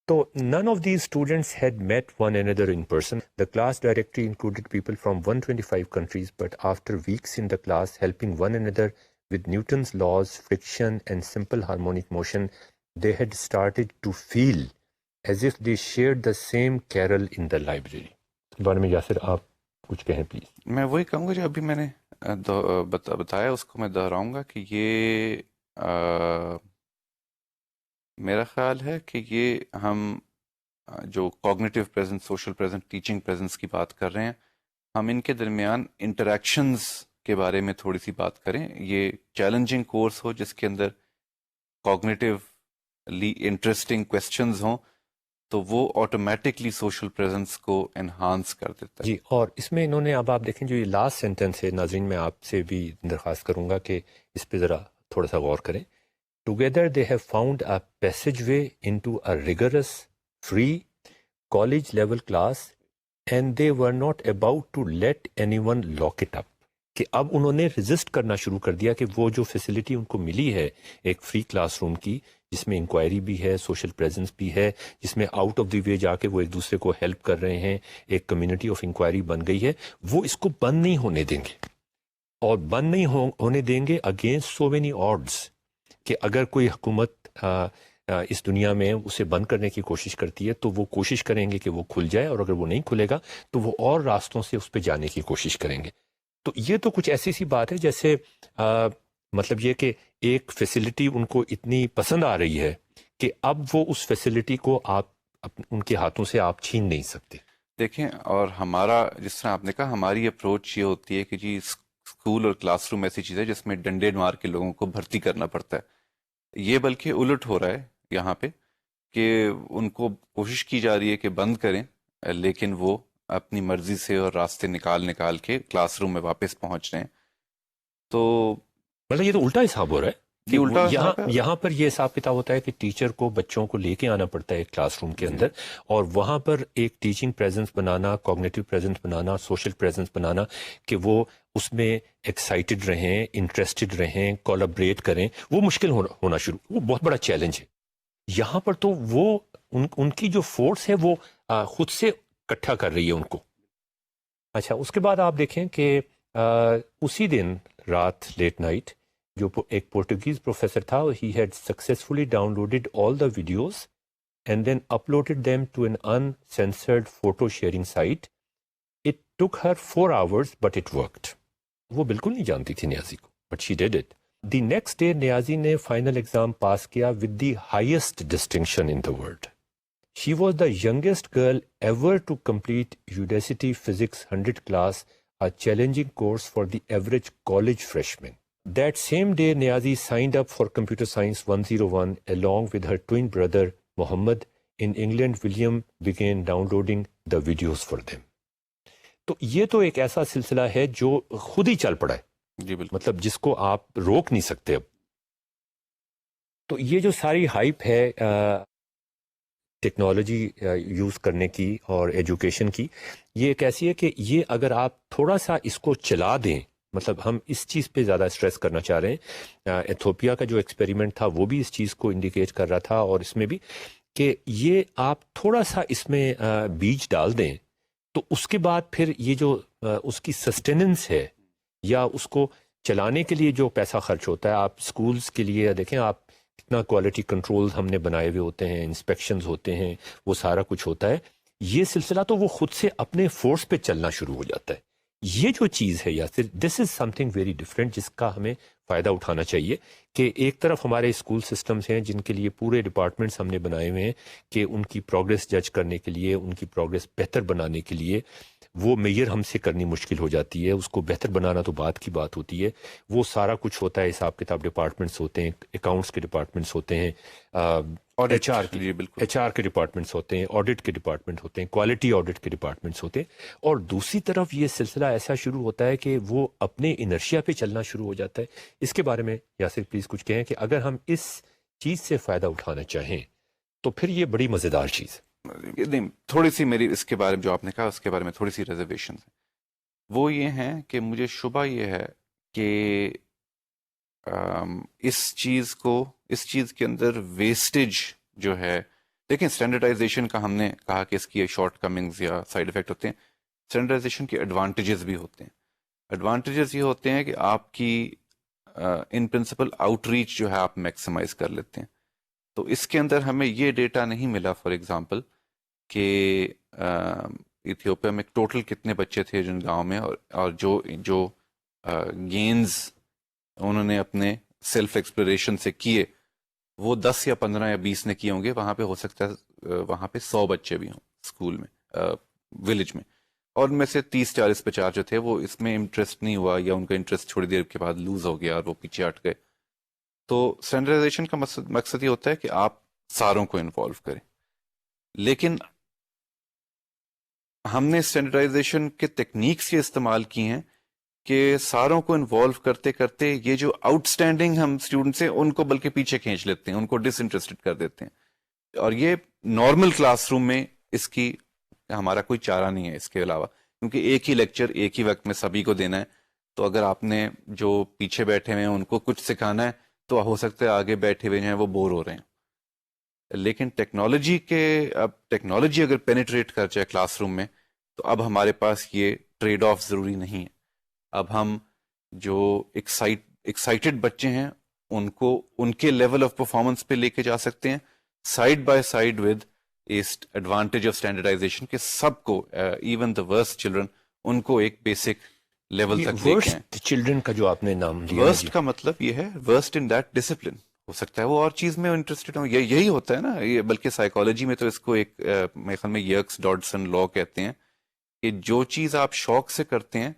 تو none of these students had met one another in person. The class directory included people from 125 countries, but after weeks in the class helping one another with Newton's laws, friction, and simple harmonic motion, they had started to feel as if they shared the same carol in the library. اس کے بارے میں یاسر آپ کچھ کہیں please. میں وہی کہوں گا جو ابھی میں نے بتایا, اس کو میں دہراؤں گا کہ یہ میرا خیال ہے کہ یہ ہم جو cognitive presence, social presence, teaching presence کی بات کر رہے ہیں, ہم ان کے درمیان انٹریکشنز کے بارے میں تھوڑی سی بات کریں. یہ چیلنجنگ کورس ہو جس کے اندر کوگنیٹیولی انٹرسٹنگ کویسچنز ہوں, تو وہ آٹومیٹکلی سوشل پریزنس کو انہانس کر دیتا ہے. جی, اور اس میں انہوں نے, اب آپ دیکھیں جو یہ لاسٹ سینٹنس ہے, ناظرین میں آپ سے بھی درخواست کروں گا کہ اس پہ ذرا تھوڑا سا غور کریں. Together they have found a passageway into a rigorous, free, college-level class and they were not about to let anyone lock it up. کہ اب انہوں نے ریزسٹ کرنا شروع کر دیا کہ وہ جو فیسلٹی ان کو ملی ہے ایک فری کلاس روم کی, جس میں انکوائری بھی ہے, سوشل پریزنس بھی ہے, جس میں آؤٹ آف دی وے جا کے وہ ایک دوسرے کو ہیلپ کر رہے ہیں, ایک کمیونٹی آف انکوائری بن گئی ہے, وہ اس کو بند نہیں ہونے دیں گے. اور بند نہیں ہونے دیں گے اگینسٹ سو مینی آڈز, کہ اگر کوئی حکومت اس دنیا میں اسے بند کرنے کی کوشش کرتی ہے تو وہ کوشش کریں گے کہ وہ کھل جائے, اور اگر وہ نہیں کھلے گا تو وہ اور راستوں سے اس پہ جانے کی کوشش کریں گے. تو یہ تو کچھ ایسی سی بات ہے جیسے مطلب یہ کہ ایک فیسلٹی ان کو اتنی پسند آ رہی ہے کہ اب وہ اس فیسلٹی کو آپ ان کے ہاتھوں سے آپ چھین نہیں سکتے. دیکھیں, اور ہمارا جس طرح آپ نے کہا, ہماری اپروچ یہ ہوتی ہے کہ جی اسکول اور کلاس روم ایسی چیز ہے جس میں ڈنڈے مار کے لوگوں کو بھرتی کرنا پڑتا ہے. یہ بلکہ الٹ ہو رہا ہے یہاں پہ کہ ان کو کوشش کی جا رہی ہے کہ بند کریں, لیکن وہ اپنی مرضی سے اور راستے نکال کے کلاس روم میں واپس پہنچ رہے ہیں. تو مطلب یہ تو الٹا حساب ہو رہا ہے. یہ الٹا یہاں پر یہ حساب کتاب ہوتا ہے کہ ٹیچر کو بچوں کو لے کے آنا پڑتا ہے ایک کلاس روم کے اندر, اور وہاں پر ایک ٹیچنگ پریزنس بنانا, کوگنیٹیو پریزنس بنانا, سوشل پریزنس بنانا, کہ وہ اس میں ایکسائٹڈ رہیں, انٹرسٹڈ رہیں, کولابریٹ کریں, وہ مشکل ہونا شروع, وہ بہت بڑا چیلنج ہے. یہاں پر تو وہ ان کی جو فورس ہے وہ خود سے اکٹھا کر رہی ہے ان کو. اچھا, اس کے بعد آپ دیکھیں کہ اسی دن رات لیٹ نائٹ جو ایک پورٹوگیز پروفیسر تھا, he had successfully downloaded all the videos and then uploaded them to an uncensored photo sharing site. It took her 4 hours but it worked. وہ بالکل نہیں جانتی تھی نیازی کو, but she did it. The next day Niazi نے final exam pass کیا with the highest distinction in the world. She was the youngest girl ever to complete Udacity physics 100 class, a challenging course for the average college freshman. That same day, Niazi signed up for Computer Science 101 along with her twin brother Muhammad. In England, William began downloading the videos for them. تو یہ تو ایک ایسا سلسلہ ہے جو خود ہی چل پڑا ہے, جی بالکل, مطلب جس کو آپ روک نہیں سکتے اب. تو یہ جو ساری ہائپ ہے ٹیکنالوجی یوز کرنے کی اور ایجوکیشن کی, یہ ایک ایسی ہے کہ یہ اگر آپ تھوڑا سا اس کو چلا دیں, مطلب ہم اس چیز پہ زیادہ اسٹریس کرنا چاہ رہے ہیں. ایتھوپیا کا جو ایکسپیریمنٹ تھا وہ بھی اس چیز کو انڈیکیٹ کر رہا تھا, اور اس میں بھی کہ یہ آپ تھوڑا سا اس میں بیج ڈال دیں تو اس کے بعد پھر یہ جو اس کی سسٹیننس ہے یا اس کو چلانے کے لیے جو پیسہ خرچ ہوتا ہے, آپ سکولز کے لیے دیکھیں آپ کتنا کوالٹی کنٹرول ہم نے بنائے ہوئے ہوتے ہیں, انسپیکشنز ہوتے ہیں, وہ سارا کچھ ہوتا ہے. یہ سلسلہ تو وہ خود سے اپنے فورس پہ چلنا شروع ہو جاتا ہے. یہ جو چیز ہے یاسر, دس از سم تھنگ ویری ڈفرینٹ, جس کا ہمیں فائدہ اٹھانا چاہیے. کہ ایک طرف ہمارے اسکول سسٹمز ہیں جن کے لیے پورے ڈپارٹمنٹس ہم نے بنائے ہوئے ہیں کہ ان کی پروگرس جج کرنے کے لیے, ان کی پروگرس بہتر بنانے کے لیے وہ میئر ہم سے کرنی مشکل ہو جاتی ہے. اس کو بہتر بنانا تو بات کی بات ہوتی ہے. وہ سارا کچھ ہوتا ہے, حساب کتاب ڈپارٹمنٹس ہوتے ہیں, اکاؤنٹس کے ڈپارٹمنٹس ہوتے ہیں, ایچ آر کے ڈپارٹمنٹس ہوتے ہیں, آڈٹ کے ڈپارٹمنٹ ہوتے ہیں, کوالٹی آڈٹ کے ڈپارٹمنٹس ہوتے ہیں. اور دوسری طرف یہ سلسلہ ایسا شروع ہوتا ہے کہ وہ اپنے انرشیا پہ چلنا شروع ہو جاتا ہے. اس کے بارے میں یاسر پلیز کچھ کہیں کہ اگر ہم اس چیز سے فائدہ اٹھانا چاہیں تو پھر یہ بڑی مزیدار چیز ہے. نہیں، تھوڑی سی میری اس کے بارے میں جو آپ نے کہا اس کے بارے میں تھوڑی سی ریزرویشن ہے. وہ یہ ہیں کہ مجھے شبہ یہ ہے کہ اس چیز کے اندر ویسٹیج جو ہے، دیکھیں اسٹینڈرڈائزیشن کا ہم نے کہا کہ اس کی شارٹ کمنگز یا سائیڈ افیکٹ ہوتے ہیں. اسٹینڈرڈائزیشن کے ایڈوانٹیجز بھی ہوتے ہیں. ایڈوانٹیجز یہ ہوتے ہیں کہ آپ کی ان پرنسپل آؤٹ ریچ جو ہے آپ میکسیمائز کر لیتے ہیں. تو اس کے اندر ہمیں یہ ڈیٹا نہیں ملا فار ایگزامپل کہ ایتھیوپیا میں ٹوٹل کتنے بچے تھے جن گاؤں میں، اور جو گینز انہوں نے اپنے سیلف ایکسپلوریشن سے کیے وہ 10 یا 15 یا 20 نے کیے ہوں گے. وہاں پہ ہو سکتا ہے وہاں پہ 100 بچے بھی ہوں اسکول میں، ولیج میں، اور ان میں سے 30 40 50 جو تھے وہ اس میں انٹرسٹ نہیں ہوا، یا ان کا انٹرسٹ تھوڑی دیر کے بعد لوز ہو گیا اور وہ پیچھے ہٹ گئے. تو اسٹینڈرڈائزیشن کا مقصد یہ ہوتا ہے کہ آپ ساروں کو انوالو کریں. لیکن ہم نے اسٹینڈرڈائزیشن کے ٹیکنیکس یہ استعمال کی ہیں کہ ساروں کو انوالو کرتے کرتے یہ جو آؤٹ اسٹینڈنگ ہم اسٹوڈنٹس ہیں ان کو بلکہ پیچھے کھینچ لیتے ہیں، ان کو ڈس انٹرسٹڈ کر دیتے ہیں. اور یہ نارمل کلاس روم میں اس کی ہمارا کوئی چارہ نہیں ہے اس کے علاوہ، کیونکہ ایک ہی لیکچر ایک ہی وقت میں سبھی کو دینا ہے. تو اگر آپ نے جو پیچھے بیٹھے ہوئے ہیں ان کو کچھ سکھانا ہے تو ہو سکتا ہے آگے بیٹھے ہوئے ہیں وہ بور ہو رہے ہیں. لیکن ٹیکنالوجی اگر پینیٹریٹ کر جائے کلاس روم میں تو اب ہمارے پاس یہ ٹریڈ آف ضروری نہیں ہے. اب ہم جو ایکسائٹڈ بچے ہیں ان کو ان کے لیول آف پرفارمنس پہ لے کے جا سکتے ہیں، side by side with advantage of standardisation کے سب کو، ایون دا ورسٹ چلڈرن، ان کو ایک بیسک لیول تک لے کے آئیں. چلڈرن کا جو آپ نے نام لیا، ورسٹ کا مطلب یہ ہے ورسٹ ان دیٹ ڈسپلن. ہو سکتا ہے وہ اور چیز میں انٹرسٹڈ ہوں، یہی ہوتا ہے نا. یہ بلکہ سائیکالوجی میں تو اس کو ایک میرے خیال میں یرکس ڈاڈسن لا کہتے ہیں کہ جو چیز آپ شوق سے کرتے ہیں،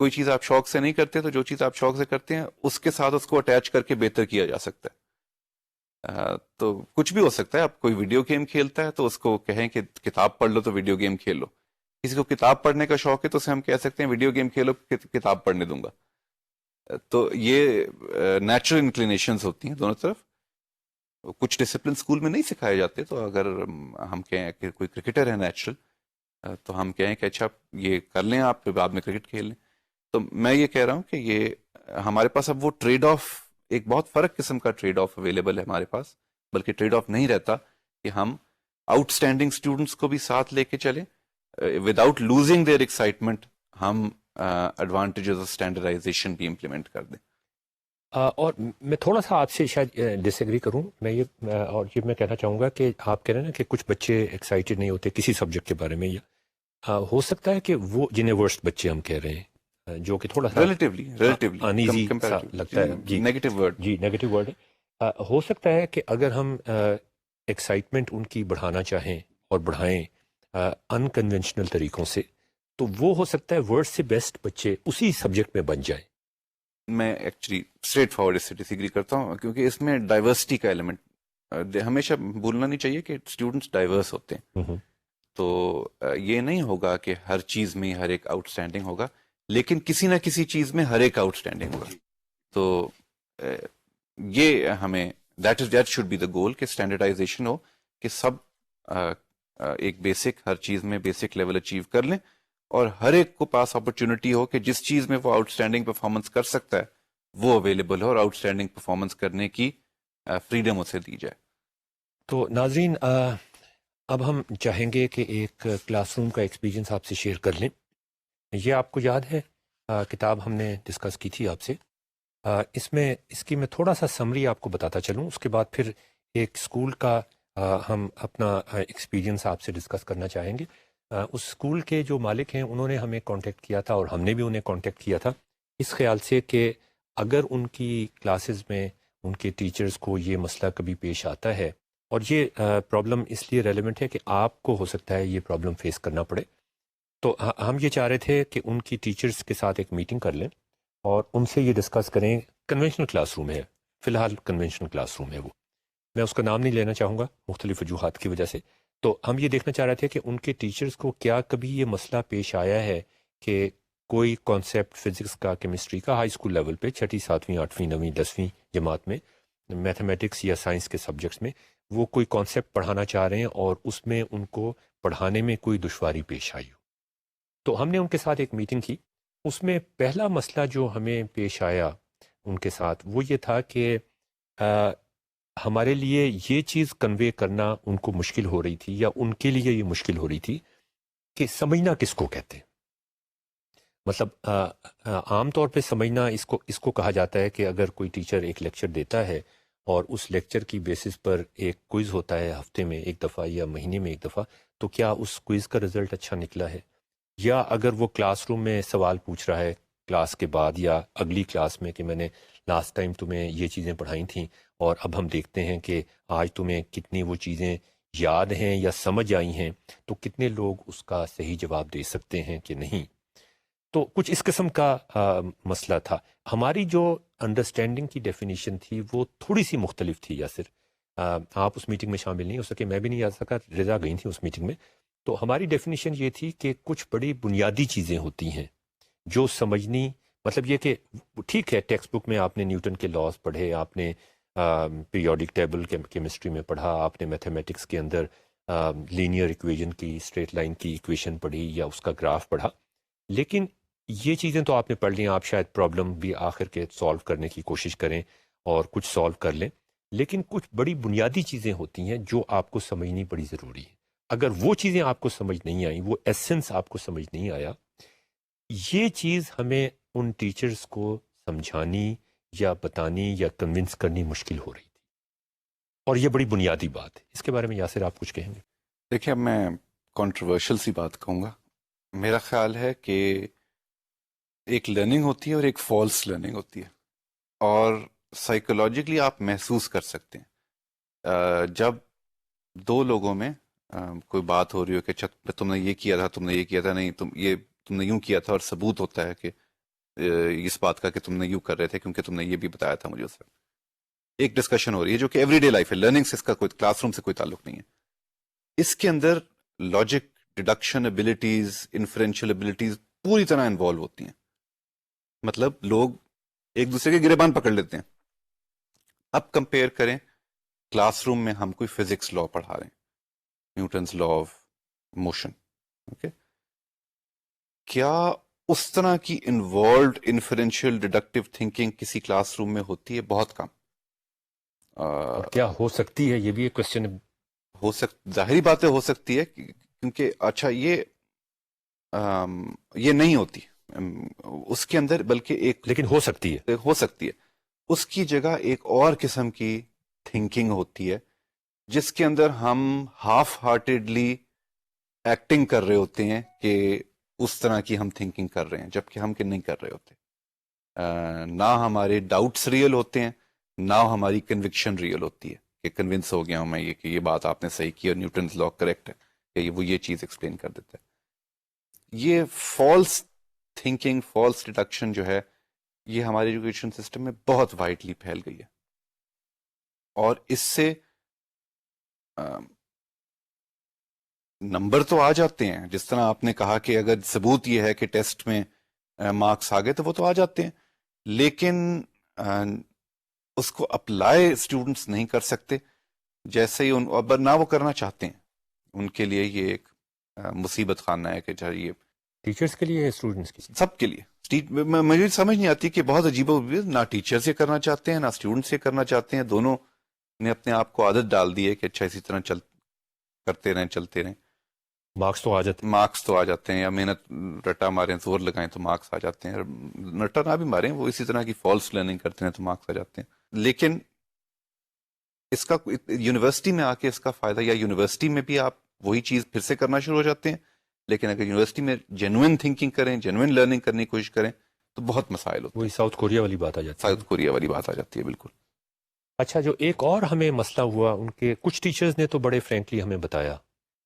کوئی چیز آپ شوق سے نہیں کرتے تو جو چیز آپ شوق سے کرتے ہیں اس کے ساتھ اس کو اٹیچ کر کے بہتر کیا جا سکتا ہے. تو کچھ بھی ہو سکتا ہے. آپ کوئی ویڈیو گیم کھیلتا ہے تو اس کو کہیں کہ کتاب پڑھ لو تو ویڈیو گیم کھیل لو. کسی کو کتاب پڑھنے کا شوق ہے تو اسے ہم کہہ سکتے ہیں ویڈیو گیم کھیلو، کتاب پڑھنے دوں گا. تو یہ نیچرل انکلینیشنز ہوتی ہیں دونوں طرف. کچھ ڈسپلن اسکول میں نہیں سکھائے جاتے، تو اگر ہم کہیں کہ کوئی کرکٹر ہے نیچرل تو ہم کہیں کہ اچھا یہ کر لیں آپ، پھر بعد میں کرکٹ کھیل لیں. تو میں یہ کہہ رہا ہوں کہ یہ ہمارے پاس اب وہ ٹریڈ آف، ایک بہت فرق قسم کا ٹریڈ آف اویلیبل ہے ہمارے پاس. بلکہ ٹریڈ آف نہیں رہتا کہ ہم آؤٹ اسٹینڈنگ اسٹوڈنٹس کو بھی ساتھ لے کے چلیں وداؤٹ لوزنگ دیئر ایکسائٹمنٹ. ہم ایڈوانٹیجز آف اسٹینڈرڈائزیشن بھی امپلیمنٹ کر دیں. اور میں تھوڑا سا آپ سے شاید ڈس ایگری کروں. میں یہ میں کہنا چاہوں گا کہ آپ کہہ رہے ہیں نا کہ کچھ بچے ایکسائٹیڈ نہیں ہوتے کسی سبجیکٹ کے بارے میں، یا ہو سکتا ہے کہ وہ جنہیں ورسٹ بچے ہم کہہ رہے ہیں، جو کہ تھوڑا سا ریلیٹیولی انیزی لگتا ہے، جی نیگیٹو ورڈ، جی نیگیٹو ورڈ ہے. ہو سکتا ہے کہ اگر ہم ایکسائٹمنٹ ان کی بڑھانا چاہیں اور بڑھائیں انکنونشنل طریقوں سے، تو وہ ہو سکتا ہے ورسٹ سے بیسٹ بچے اسی سبجیکٹ میں بن جائیں. میں ایکچولی اسٹریٹ فارورڈ اس سے ڈس ایگری کرتا ہوں، کیونکہ اس میں ڈائیورسٹی کا ایلیمنٹ ہمیشہ بھولنا نہیں چاہیے کہ اسٹوڈنٹس ڈائیورس ہوتے ہیں. تو یہ نہیں ہوگا کہ ہر چیز میں ہر ایک آؤٹ اسٹینڈنگ ہوگا، لیکن کسی نہ کسی چیز میں ہر ایک آؤٹ اسٹینڈنگ ہوگا. تو یہ ہمیں دیٹ شوڈ بی دا گول کہ اسٹینڈرڈائزیشن ہو، کہ سب ایک بیسک ہر چیز میں بیسک لیول اچیو کر لیں، اور ہر ایک کو پاس اپرچونٹی ہو کہ جس چیز میں وہ آؤٹ اسٹینڈنگ پرفارمنس کر سکتا ہے وہ اویلیبل ہو، اور آؤٹ اسٹینڈنگ پرفارمنس کرنے کی فریڈم اسے دی جائے. تو ناظرین، اب ہم چاہیں گے کہ ایک کلاس روم کا ایکسپیرینس آپ سے شیئر کر لیں. یہ آپ کو یاد ہے کتاب ہم نے ڈسکس کی تھی آپ سے، اس کی میں تھوڑا سا سمری آپ کو بتاتا چلوں، اس کے بعد پھر ایک اسکول کا ہم اپنا ایکسپیرینس آپ سے ڈسکس کرنا چاہیں گے. اس اسکول کے جو مالک ہیں انہوں نے ہمیں کانٹیکٹ کیا تھا اور ہم نے بھی انہیں کانٹیکٹ کیا تھا اس خیال سے کہ اگر ان کی کلاسز میں ان کے ٹیچرز کو یہ مسئلہ کبھی پیش آتا ہے، اور یہ پرابلم اس لیے ریلیونٹ ہے کہ آپ کو ہو سکتا ہے یہ پرابلم فیس کرنا پڑے، تو ہم یہ چاہ رہے تھے کہ ان کی ٹیچرز کے ساتھ ایک میٹنگ کر لیں اور ان سے یہ ڈسکس کریں. کنونشنل کلاس روم ہے، فی الحال کنونشنل کلاس روم ہے وہ، میں اس کا نام نہیں لینا چاہوں گا مختلف وجوہات کی وجہ سے. تو ہم یہ دیکھنا چاہ رہے تھے کہ ان کے ٹیچرز کو کیا کبھی یہ مسئلہ پیش آیا ہے کہ کوئی کانسیپٹ فزکس کا، کیمسٹری کا، ہائی اسکول لیول پہ 6ٹھی 7ویں 8ویں 9ویں 10ویں جماعت میں میتھمیٹکس یا سائنس کے سبجیکٹس میں وہ کوئی کانسیپٹ پڑھانا چاہ رہے ہیں اور اس میں ان کو پڑھانے میں کوئی دشواری پیش آئی ہو. تو ہم نے ان کے ساتھ ایک میٹنگ کی. اس میں پہلا مسئلہ جو ہمیں پیش آیا ان کے ساتھ وہ یہ تھا کہ ہمارے لیے یہ چیز کنوے کرنا ان کو مشکل ہو رہی تھی، یا ان کے لیے یہ مشکل ہو رہی تھی کہ سمجھنا کس کو کہتے ہیں. مطلب عام طور پہ سمجھنا اس کو کہا جاتا ہے کہ اگر کوئی ٹیچر ایک لیکچر دیتا ہے اور اس لیکچر کی بیسس پر ایک کوئز ہوتا ہے ہفتے میں ایک دفعہ یا مہینے میں ایک دفعہ، تو کیا اس کوئز کا رزلٹ اچھا نکلا ہے، یا اگر وہ کلاس روم میں سوال پوچھ رہا ہے کلاس کے بعد یا اگلی کلاس میں کہ میں نے لاسٹ ٹائم تمہیں یہ چیزیں پڑھائی تھیں اور اب ہم دیکھتے ہیں کہ آج تمہیں کتنی وہ چیزیں یاد ہیں یا سمجھ آئی ہیں، تو کتنے لوگ اس کا صحیح جواب دے سکتے ہیں کہ نہیں. تو کچھ اس قسم کا مسئلہ تھا. ہماری جو انڈرسٹینڈنگ کی ڈیفینیشن تھی وہ تھوڑی سی مختلف تھی. یاسر آپ اس میٹنگ میں شامل نہیں ہو سکے، میں بھی نہیں آ سکا، رضا گئی تھی اس میٹنگ میں. تو ہماری ڈیفینیشن یہ تھی کہ کچھ بڑی بنیادی چیزیں ہوتی ہیں جو سمجھنی، مطلب یہ کہ ٹھیک ہے ٹیکسٹ بک میں آپ نے نیوٹن کے لاز پڑھے، آپ نے پیریوڈک ٹیبل کیمسٹری میں پڑھا، آپ نے میتھمیٹکس کے اندر لینئر ایکویژن کی، اسٹریٹ لائن کی ایکویشن پڑھی یا اس کا گراف پڑھا، لیکن یہ چیزیں تو آپ نے پڑھ لیں. آپ شاید پرابلم بھی آخر کے سالو کرنے کی کوشش کریں اور کچھ سالو کر لیں، لیکن کچھ بڑی بنیادی چیزیں ہوتی ہیں جو آپ کو سمجھنی بڑی ضروری ہے. اگر وہ چیزیں آپ کو سمجھ نہیں آئیں، وہ ایسنس آپ کو سمجھ نہیں آیا، یہ چیز ہمیں ان ٹیچرز کو سمجھانی یا بتانی یا کنونس کرنی مشکل ہو رہی تھی. اور یہ بڑی بنیادی بات ہے. اس کے بارے میں یاسر آپ کچھ کہیں گے؟ دیکھیے اب میں کنٹروورشل سی بات کہوں گا. میرا خیال ہے کہ ایک لرننگ ہوتی ہے اور ایک فالس لرننگ ہوتی ہے، اور سائیکولوجیکلی آپ محسوس کر سکتے ہیں جب دو لوگوں میں کوئی بات ہو رہی ہو کہ اچھا تم نے یہ کیا تھا، تم نے یہ کیا تھا، نہیں تم نے یوں کیا تھا، اور ثبوت ہوتا ہے کہ اس بات کا کہ تم نے یوں کر رہے تھے کیونکہ تم نے یہ بھی بتایا تھا مجھے اس وقت. ایک ڈسکشن ہو رہی ہے جو کہ ایوری ڈے لائف ہے، لرننگ سے اس کا کوئی کلاس روم سے کوئی تعلق نہیں ہے. اس کے اندر logic, deduction abilities, inferential abilities پوری طرح انوالو ہوتی ہیں. مطلب لوگ ایک دوسرے کے گریبان پکڑ لیتے ہیں. اب کمپیئر کریں، کلاس روم میں ہم کوئی فزکس لا پڑھا رہے ہیں، Newton's law of motion, okay, کیا اس طرح کی انوالوڈ انفرینشیل ڈیڈکٹیو تھنکنگ کسی کلاس روم میں ہوتی ہے؟ بہت کم. اور کیا ہو سکتی ہے، یہ بھی ایک کوشچن ہو ظاہری باتیں ہو سکتی ہے کیونکہ اچھا یہ نہیں ہوتی اس کے اندر، بلکہ ایک لیکن ہو سکتی ہے. ہو سکتی ہے. اس کی جگہ ایک اور قسم کی تھنکنگ ہوتی ہے جس کے اندر ہم ہاف ہارٹیڈلی ایکٹنگ کر رہے ہوتے ہیں کہ اس طرح کی ہم تھنکنگ کر رہے ہیں، جبکہ ہم کہ نہیں کر رہے ہوتے. نہ ہمارے ڈاؤٹس ریئل ہوتے ہیں، نہ ہماری کنوکشن ریئل ہوتی ہے کہ کنونس ہو گیا ہوں میں کہ یہ بات آپ نے صحیح کی اور نیوٹنز لا کریکٹ ہے، کہ وہ یہ چیز ایکسپلین کر دیتا ہے. یہ فالس تھنکنگ، فالس ڈیڈکشن جو ہے، یہ ہمارے ایجوکیشن سسٹم میں بہت وائڈلی پھیل گئی ہے. اور اس سے نمبر تو آ جاتے ہیں، جس طرح آپ نے کہا کہ اگر ثبوت یہ ہے کہ ٹیسٹ میں مارکس آ گئے تو وہ تو آ جاتے ہیں، لیکن اس کو اپلائی اسٹوڈنٹس نہیں کر سکتے. جیسے ہی نہ وہ کرنا چاہتے ہیں، ان کے لیے یہ ایک مصیبت خانہ ہے کہ یہ ٹیچرز کے لیے، اسٹوڈنٹس کے لیے، سب کے لیے. مجھے سمجھ نہیں آتی کہ بہت عجیب و غریب، نہ ٹیچرز یہ کرنا چاہتے ہیں نہ اسٹوڈنٹس یہ کرنا چاہتے ہیں. دونوں نے اپنے آپ کو عادت ڈال دی ہے کہ اچھا اسی طرح کرتے رہیں، چلتے رہیں، مارکس تو آ جاتے ہیں، یا محنت رٹا ماریں، زور لگائیں تو مارکس آ جاتے ہیں. رٹا نہ بھی ماریں، وہ اسی طرح کی فالس لرننگ کرتے ہیں تو مارکس آ جاتے ہیں. لیکن اس کا یونیورسٹی میں آ کے اس کا فائدہ، یا یونیورسٹی میں بھی آپ وہی چیز پھر سے کرنا شروع ہو جاتے ہیں، لیکن اگر یونیورسٹی میں جینوئن تھنکنگ کریں، جینوئن لرننگ کرنے کی کوشش کریں تو بہت مسائل ہوتے وہی ہیں. ساؤتھ کوریا والی بات آ جاتی ہے. ساؤتھ کوریا والی بات آ جاتی ہے بالکل. اچھا، جو ایک اور ہمیں مسئلہ ہوا، ان کے کچھ ٹیچرز نے تو بڑے فرینکلی ہمیں بتایا،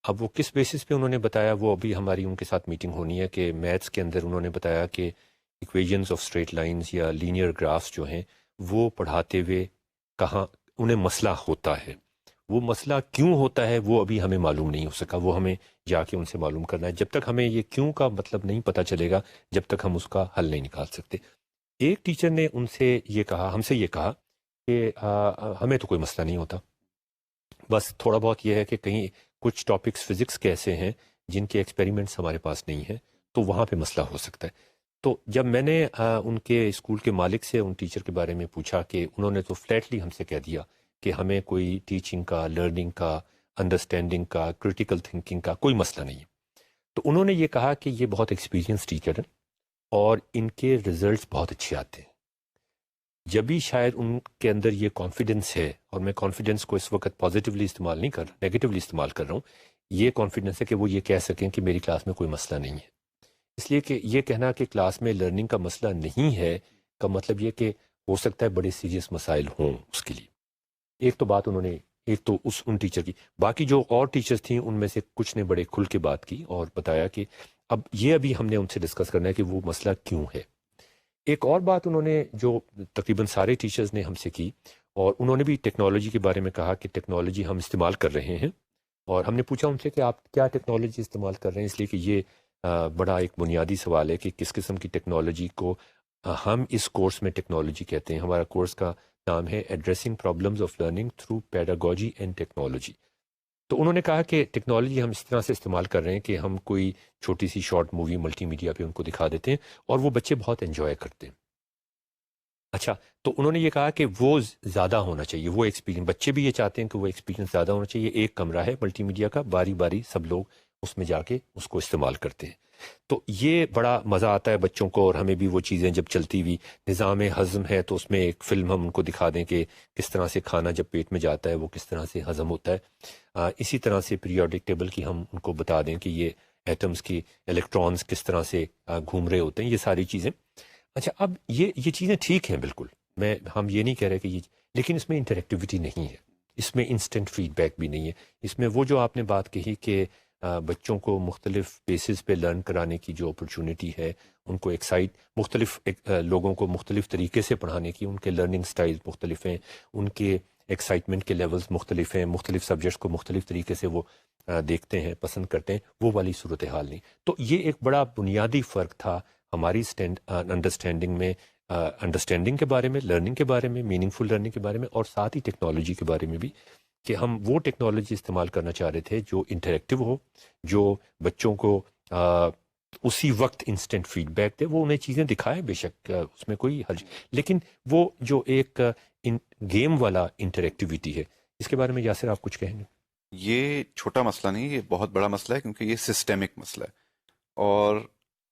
اب وہ کس بیسس پہ انہوں نے بتایا وہ ابھی ہماری ان کے ساتھ میٹنگ ہونی ہے، کہ میتھس کے اندر انہوں نے بتایا کہ ایکویژنز آف اسٹریٹ لائنز یا لینئر گرافس جو ہیں وہ پڑھاتے ہوئے کہاں انہیں مسئلہ ہوتا ہے. وہ مسئلہ کیوں ہوتا ہے وہ ابھی ہمیں معلوم نہیں ہو سکا، وہ ہمیں جا کے ان سے معلوم کرنا ہے. جب تک ہمیں یہ کیوں کا مطلب نہیں پتہ چلے گا جب تک ہم اس کا حل نہیں نکال سکتے. ایک ٹیچر نے ان سے یہ کہا، ہم سے یہ کہا کہ ہمیں تو کوئی مسئلہ نہیں ہوتا، بس تھوڑا بہت یہ ہے کہ کہیں کچھ ٹاپکس فزکس کے ایسے ہیں جن کے ایکسپیریمنٹس ہمارے پاس نہیں ہیں تو وہاں پہ مسئلہ ہو سکتا ہے. تو جب میں نے ان کے اسکول کے مالک سے ان ٹیچر کے بارے میں پوچھا کہ انہوں نے تو فلیٹلی ہم سے کہہ دیا کہ ہمیں کوئی ٹیچنگ کا، لرننگ کا، انڈرسٹینڈنگ کا، کریٹیکل تھنکنگ کا کوئی مسئلہ نہیں ہے. تو انہوں نے یہ کہا کہ یہ بہت ایکسپیرینس ٹیچر ہیں اور ان کے ریزلٹس بہت اچھے آتے ہیں. جب بھی شاید ان کے اندر یہ کانفیڈنس ہے، اور میں کانفیڈنس کو اس وقت پازیٹیولی استعمال نہیں کر رہا، نیگیٹیولی استعمال کر رہا ہوں، یہ کانفیڈنس ہے کہ وہ یہ کہہ سکیں کہ میری کلاس میں کوئی مسئلہ نہیں ہے. اس لیے کہ یہ کہنا کہ کلاس میں لرننگ کا مسئلہ نہیں ہے کا مطلب یہ کہ ہو سکتا ہے بڑے سیریس مسائل ہوں اس کے لیے. ایک تو بات انہوں نے، ایک تو ان ٹیچر کی، باقی جو اور ٹیچرز تھیں ان میں سے کچھ نے بڑے کھل کے بات کی اور بتایا کہ اب یہ ابھی ہم نے ان سے ڈسکس کرنا ہے کہ وہ مسئلہ کیوں ہے. ایک اور بات انہوں نے جو تقریباً سارے ٹیچرز نے ہم سے کی، اور انہوں نے بھی ٹیکنالوجی کے بارے میں کہا کہ ٹیکنالوجی ہم استعمال کر رہے ہیں، اور ہم نے پوچھا ان سے کہ آپ کیا ٹیکنالوجی استعمال کر رہے ہیں، اس لیے کہ یہ بڑا ایک بنیادی سوال ہے کہ کس قسم کی ٹیکنالوجی کو ہم اس کورس میں ٹیکنالوجی کہتے ہیں. ہمارا کورس کا نام ہے addressing problems of learning through pedagogy and technology. تو انہوں نے کہا کہ ٹیکنالوجی ہم اس طرح سے استعمال کر رہے ہیں کہ ہم کوئی چھوٹی سی شارٹ مووی ملٹی میڈیا پہ ان کو دکھا دیتے ہیں اور وہ بچے بہت انجوائے کرتے ہیں. اچھا، تو انہوں نے یہ کہا کہ وہ زیادہ ہونا چاہیے، وہ ایکسپیرینس، بچے بھی یہ چاہتے ہیں کہ وہ ایکسپیرینس زیادہ ہونا چاہیے. ایک کمرہ ہے ملٹی میڈیا کا، باری باری سب لوگ اس میں جا کے اس کو استعمال کرتے ہیں. تو یہ بڑا مزہ آتا ہے بچوں کو، اور ہمیں بھی وہ چیزیں جب چلتی ہوئی نظام ہضم ہے تو اس میں ایک فلم ہم ان کو دکھا دیں کہ کس طرح سے کھانا جب پیٹ میں جاتا ہے وہ کس طرح سے ہضم ہوتا ہے. اسی طرح سے پیریوڈک ٹیبل کی ہم ان کو بتا دیں کہ یہ ایٹمز کی الیکٹرانز کس طرح سے گھوم رہے ہوتے ہیں، یہ ساری چیزیں. اچھا، اب یہ چیزیں ٹھیک ہیں بالکل، ہم یہ نہیں کہہ رہے کہ یہ، لیکن اس میں انٹریکٹیوٹی نہیں ہے، اس میں انسٹنٹ فیڈ بیک بھی نہیں ہے. اس میں وہ جو آپ نے بات کہی کہ بچوں کو مختلف بیسز پہ لرن کرانے کی جو اپرچونٹی ہے، ان کو مختلف لوگوں کو مختلف طریقے سے پڑھانے کی، ان کے لرننگ سٹائل مختلف ہیں، ان کے ایکسائٹمنٹ کے لیولز مختلف ہیں، مختلف سبجیکٹس کو مختلف طریقے سے وہ دیکھتے ہیں، پسند کرتے ہیں، وہ والی صورتحال نہیں. تو یہ ایک بڑا بنیادی فرق تھا ہماری انڈرسٹینڈنگ میں، انڈرسٹینڈنگ کے بارے میں، لرننگ کے بارے میں، میننگ فل لرننگ کے بارے میں، اور ساتھ ہی ٹیکنالوجی کے بارے میں بھی، کہ ہم وہ ٹیکنالوجی استعمال کرنا چاہ رہے تھے جو انٹریکٹیو ہو، جو بچوں کو اسی وقت انسٹنٹ فیڈ بیک دے. وہ انہیں چیزیں دکھائے بے شک، اس میں کوئی حرج، لیکن وہ جو ایک گیم والا انٹریکٹیویٹی ہے، اس کے بارے میں یاسر آپ کچھ کہیں گے؟ یہ چھوٹا مسئلہ نہیں، یہ بہت بڑا مسئلہ ہے، کیونکہ یہ سسٹمک مسئلہ ہے. اور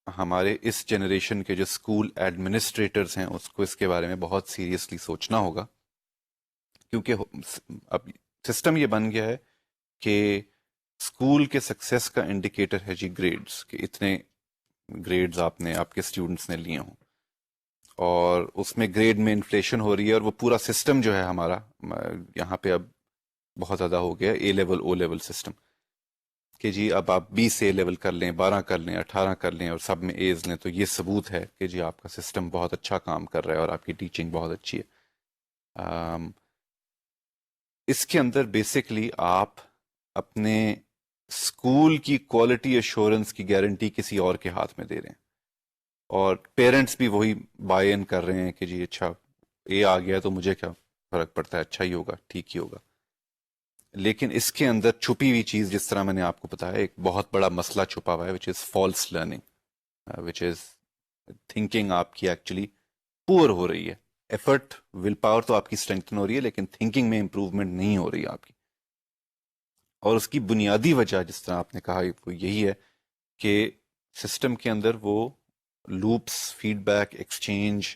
ہمارے اس جنریشن کے جو اسکول ایڈمنسٹریٹرز ہیں اس کو اس کے بارے میں بہت سیریسلی سوچنا ہوگا، کیونکہ اب سسٹم یہ بن گیا ہے کہ اسکول کے سکسیس کا انڈیکیٹر ہے جی گریڈز، کہ اتنے گریڈز آپ کے اسٹوڈنٹس نے لیے ہوں، اور اس میں گریڈ میں انفلیشن ہو رہی ہے. اور وہ پورا سسٹم جو ہے ہمارا یہاں پہ اب بہت زیادہ ہو گیا اے لیول او لیول سسٹم، کہ جی اب آپ 20 اے لیول کر لیں، 12 کر لیں، 18 کر لیں اور سب میں ایز لیں تو یہ ثبوت ہے کہ جی آپ کا سسٹم بہت اچھا کام کر رہا ہے اور آپ کی ٹیچنگ بہت اچھی ہے. اس کے اندر بیسکلی آپ اپنے اسکول کی کوالٹی ایشورنس کی گارنٹی کسی اور کے ہاتھ میں دے رہے ہیں، اور پیرنٹس بھی وہی بائی ان کر رہے ہیں کہ جی اچھا اے آ گیا تو مجھے کیا فرق پڑتا ہے، اچھا ہی ہوگا، ٹھیک ہی ہوگا. لیکن اس کے اندر چھپی ہوئی چیز، جس طرح میں نے آپ کو بتایا، ایک بہت بڑا مسئلہ چھپا ہوا ہے، which is false learning, which is thinking آپ کی ایکچولی پور ہو رہی ہے. ایفرٹ، ول پاور تو آپ کی اسٹرینتھن ہو رہی ہے، لیکن تھنکنگ میں امپروومنٹ نہیں ہو رہی ہے آپ کی. اور اس کی بنیادی وجہ، جس طرح آپ نے کہا، وہ یہی ہے کہ سسٹم کے اندر وہ loops, feedback exchange,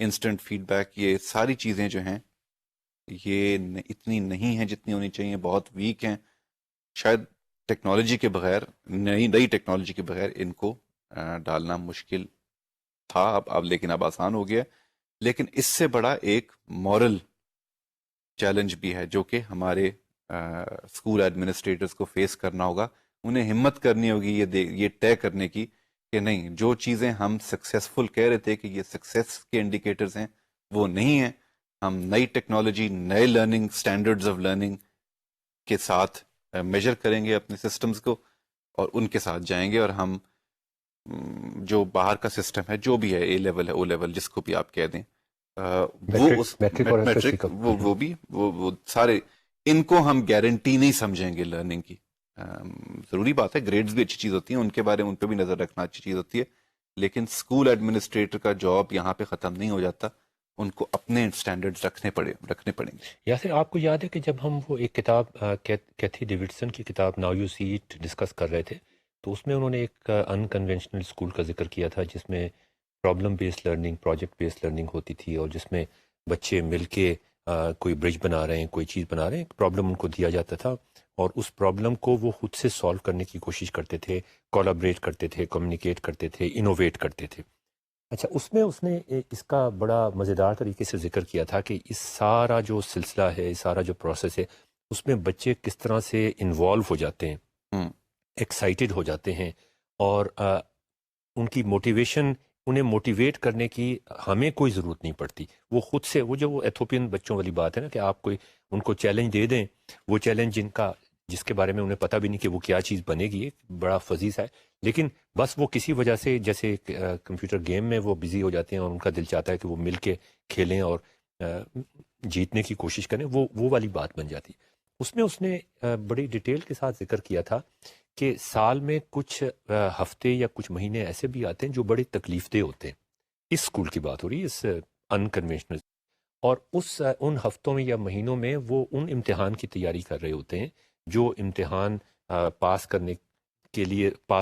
instant feedback, یہ ساری چیزیں جو ہیں یہ اتنی نہیں ہیں جتنی ہونی چاہیے، بہت ویک ہیں. شاید ٹیکنالوجی کے بغیر، نئی ٹیکنالوجی کے بغیر ان کو ڈالنا مشکل تھا، اب لیکن اب آسان ہو گیا. لیکن اس سے بڑا ایک مورل چیلنج بھی ہے جو کہ ہمارے اسکول ایڈمنسٹریٹرز کو فیس کرنا ہوگا. انہیں ہمت کرنی ہوگی یہ طے کرنے کی کہ نہیں، جو چیزیں ہم سکسیسفل کہہ رہے تھے کہ یہ سکسیس کے انڈیکیٹرز ہیں، وہ نہیں ہیں. ہم نئی ٹیکنالوجی، نئے لرننگ سٹینڈرڈز آف لرننگ کے ساتھ میجر کریں گے اپنے سسٹمز کو، اور ان کے ساتھ جائیں گے. اور ہم جو باہر کا سسٹم ہے، جو بھی ہے، اے لیول ہے، او لیول، جس کو بھی آپ کہہ دیں، وہ اس میٹرک اور SSC کا وہ بھی وہ سارے، ان کو ہم گارنٹی نہیں سمجھیں گے لرننگ کی. ضروری بات ہے، گریڈز بھی اچھی چیز ہوتی ہیں، ان کے بارے میں ان پہ بھی نظر رکھنا اچھی چیز ہوتی ہے، لیکن اسکول ایڈمنسٹریٹر کا جاب یہاں پہ ختم نہیں ہو جاتا. ان کو اپنے اسٹینڈرڈز رکھنے پڑیں گے. یاسر، آپ کو یاد ہے کہ جب ہم وہ ایک کتاب کیتھی ڈیوڈسن کی کتاب now you see it discuss کر رہے تھے، تو اس میں انہوں نے ایک انکنونشنل اسکول کا ذکر کیا تھا جس میں problem based learning, project based learning ہوتی تھی، اور جس میں بچے مل کے کوئی برج بنا رہے ہیں، کوئی چیز بنا رہے ہیں، ایک پرابلم ان کو دیا جاتا تھا، اور اس پرابلم کو وہ خود سے سالو کرنے کی کوشش کرتے تھے، کولابریٹ کرتے تھے، کمیونیکیٹ کرتے تھے، انوویٹ کرتے تھے. اچھا، اس میں اس نے اس کا بڑا مزیدار طریقے سے ذکر کیا تھا کہ اس سارا جو سلسلہ ہے، اس سارا جو پروسیس ہے، اس میں بچے کس طرح سے انوالو ہو جاتے ہیں، ایکسائٹیڈ ہو جاتے ہیں، اور ان کی موٹیویشن، انہیں موٹیویٹ کرنے کی ہمیں کوئی ضرورت نہیں پڑتی. وہ خود سے، وہ جو وہ ایتھوپین بچوں والی بات ہے نا، کہ آپ کوئی ان کو چیلنج دے دیں، وہ چیلنج جس کے بارے میں انہیں پتہ بھی نہیں کہ وہ کیا چیز بنے گی، بڑا فزی سا ہے، لیکن بس وہ کسی وجہ سے، جیسے کمپیوٹر گیم میں وہ بزی ہو جاتے ہیں اور ان کا دل چاہتا ہے کہ وہ مل کے کھیلیں اور جیتنے کی کوشش کریں، وہ والی بات بن جاتی. اس میں اس نے بڑی ڈیٹیل کے ساتھ ذکر کیا تھا کہ سال میں کچھ ہفتے یا کچھ مہینے ایسے بھی آتے ہیں جو بڑے تکلیف دہ ہوتے ہیں. اس اسکول کی بات ہو رہی ہے، اس انکنوینشنل، اور ان ہفتوں میں یا مہینوں میں وہ ان امتحان کی تیاری کر رہے ہوتے ہیں جو امتحان پاس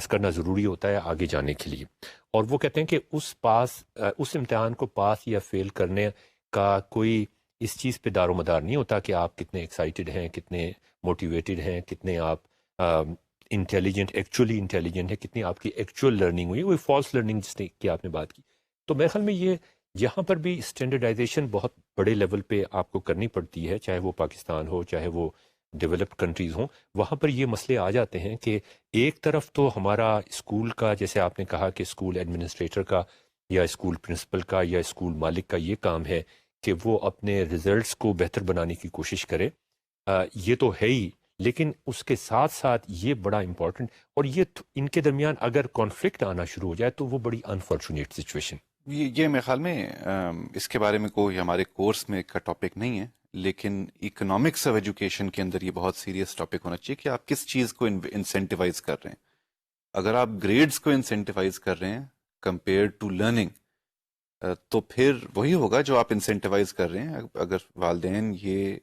کرنا ضروری ہوتا ہے آگے جانے کے لیے. اور وہ کہتے ہیں کہ اس امتحان کو پاس یا فیل کرنے کا کوئی اس چیز پہ دار و مدار نہیں ہوتا کہ آپ کتنے ایکسائٹیڈ ہیں، کتنے موٹیویٹڈ ہیں، کتنے آپ ایکچولی انٹیلیجنٹ ہے، کتنی آپ کی ایکچوئل لرننگ ہوئی، وہی فالس لرننگ جس کی آپ نے بات کی. تو میرے خیال میں یہ یہاں پر بھی اسٹینڈرڈائزیشن بہت بڑے لیول پہ آپ کو کرنی پڑتی ہے، چاہے وہ پاکستان ہو، چاہے وہ ڈیولپڈ کنٹریز ہوں. وہاں پر یہ مسئلے آ جاتے ہیں کہ ایک طرف تو ہمارا اسکول کا، جیسے آپ نے کہا کہ اسکول ایڈمنسٹریٹر کا یا اسکول پرنسپل کا یا اسکول مالک کا یہ کام ہے کہ وہ اپنے ریزلٹس کو بہتر بنانے کی کوشش کرے. یہ تو ہے ہی، لیکن اس کے ساتھ ساتھ یہ بڑا امپورٹنٹ، اور یہ ان کے درمیان اگر کانفلکٹ آنا شروع ہو جائے تو وہ بڑی انفارچونیٹ سچویشن. یہ میرے خیال میں اس کے بارے میں کوئی ہمارے کورس میں کا ٹاپک نہیں ہے، لیکن اکنامکس آف ایجوکیشن کے اندر یہ بہت سیریس ٹاپک ہونا چاہیے کہ آپ کس چیز کو انسینٹیوائز کر رہے ہیں. اگر آپ گریڈز کو انسینٹیوائز کر رہے ہیں کمپیئر ٹو لرننگ، تو پھر وہی ہوگا جو آپ انسینٹیوائز کر رہے ہیں. اگر والدین یہ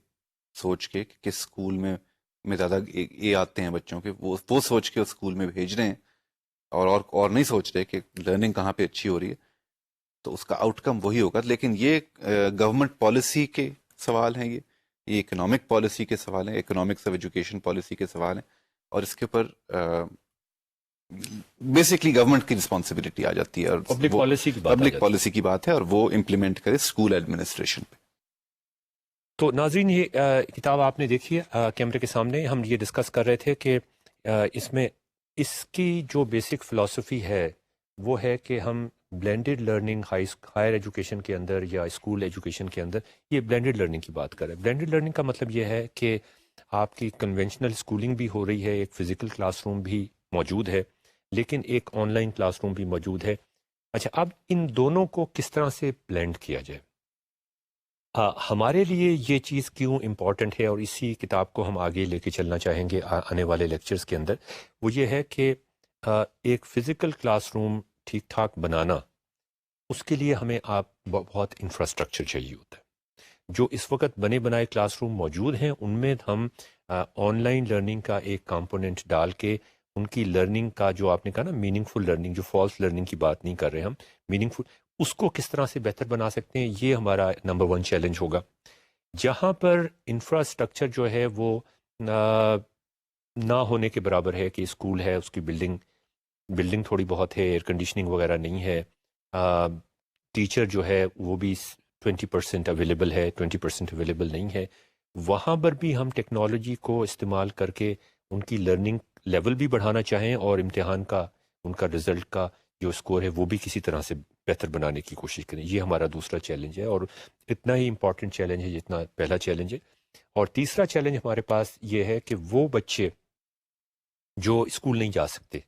سوچ کے کہ کس اسکول میں زیادہ اے آتے ہیں بچوں کے، وہ سوچ کے اس اسکول میں بھیج رہے ہیں، اور نہیں سوچ رہے کہ لرننگ کہاں پہ اچھی ہو رہی ہے، تو اس کا آؤٹ کم وہی ہوگا. لیکن یہ گورنمنٹ پالیسی کے سوال ہیں، یہ اکنامک پالیسی کے سوال ہیں، اکنامکس آف ایجوکیشن پالیسی کے سوال ہیں، اور اس کے اوپر بیسکلی گورنمنٹ کی رسپانسبلٹی آ جاتی ہے، اور پبلک پالیسی کی بات ہے، اور وہ امپلیمنٹ کرے اسکول ایڈمنسٹریشن پہ. تو ناظرین، یہ کتاب آپ نے دیکھی ہے کیمرے کے سامنے. ہم یہ ڈسکس کر رہے تھے کہ اس میں اس کی جو بیسک فلسفی ہے وہ ہے کہ ہم بلینڈڈ لرننگ ہائر ایجوکیشن کے اندر یا اسکول ایجوکیشن کے اندر یہ بلینڈڈ لرننگ کی بات کر رہے ہیں. بلینڈڈ لرننگ کا مطلب یہ ہے کہ آپ کی کنونشنل اسکولنگ بھی ہو رہی ہے، ایک فزیکل کلاس روم بھی موجود ہے، لیکن ایک آن لائن کلاس روم بھی موجود ہے. اچھا، اب ان دونوں کو کس طرح سے بلینڈ کیا جائے؟ ہمارے لیے یہ چیز کیوں امپورٹنٹ ہے، اور اسی کتاب کو ہم آگے لے کے چلنا چاہیں گے آنے والے لیکچرز کے اندر، وہ یہ ہے کہ ایک فزیکل کلاس روم ٹھیک ٹھاک بنانا، اس کے لیے ہمیں بہت انفراسٹرکچر چاہیے ہوتا ہے. جو اس وقت بنے بنائے کلاس روم موجود ہیں ان میں ہم آن لائن لرننگ کا ایک کمپوننٹ ڈال کے ان کی لرننگ کا، جو آپ نے کہا نا میننگ فل لرننگ، جو فالس لرننگ کی بات نہیں کر رہے ہم، میننگ فل، اس کو کس طرح سے بہتر بنا سکتے ہیں، یہ ہمارا نمبر 1 چیلنج ہوگا. جہاں پر انفراسٹرکچر جو ہے وہ نہ ہونے کے برابر ہے کہ اسکول ہے اس کی بلڈنگ تھوڑی بہت ہے، ایئر کنڈیشننگ وغیرہ نہیں ہے، ٹیچر جو ہے وہ بھی 20% اویلیبل ہے، 20% اویلیبل نہیں ہے، وہاں پر بھی ہم ٹیکنالوجی کو استعمال کر کے ان کی لرننگ لیول بھی بڑھانا چاہیں اور امتحان کا ان کا رزلٹ کا جو اسکور ہے وہ بھی کسی طرح سے بہتر بنانے کی کوشش کریں. یہ ہمارا دوسرا چیلنج ہے اور اتنا ہی امپورٹنٹ چیلنج ہے جتنا پہلا چیلنج ہے. اور تیسرا چیلنج ہمارے پاس یہ ہے کہ وہ بچے جو اسکول نہیں جا سکتے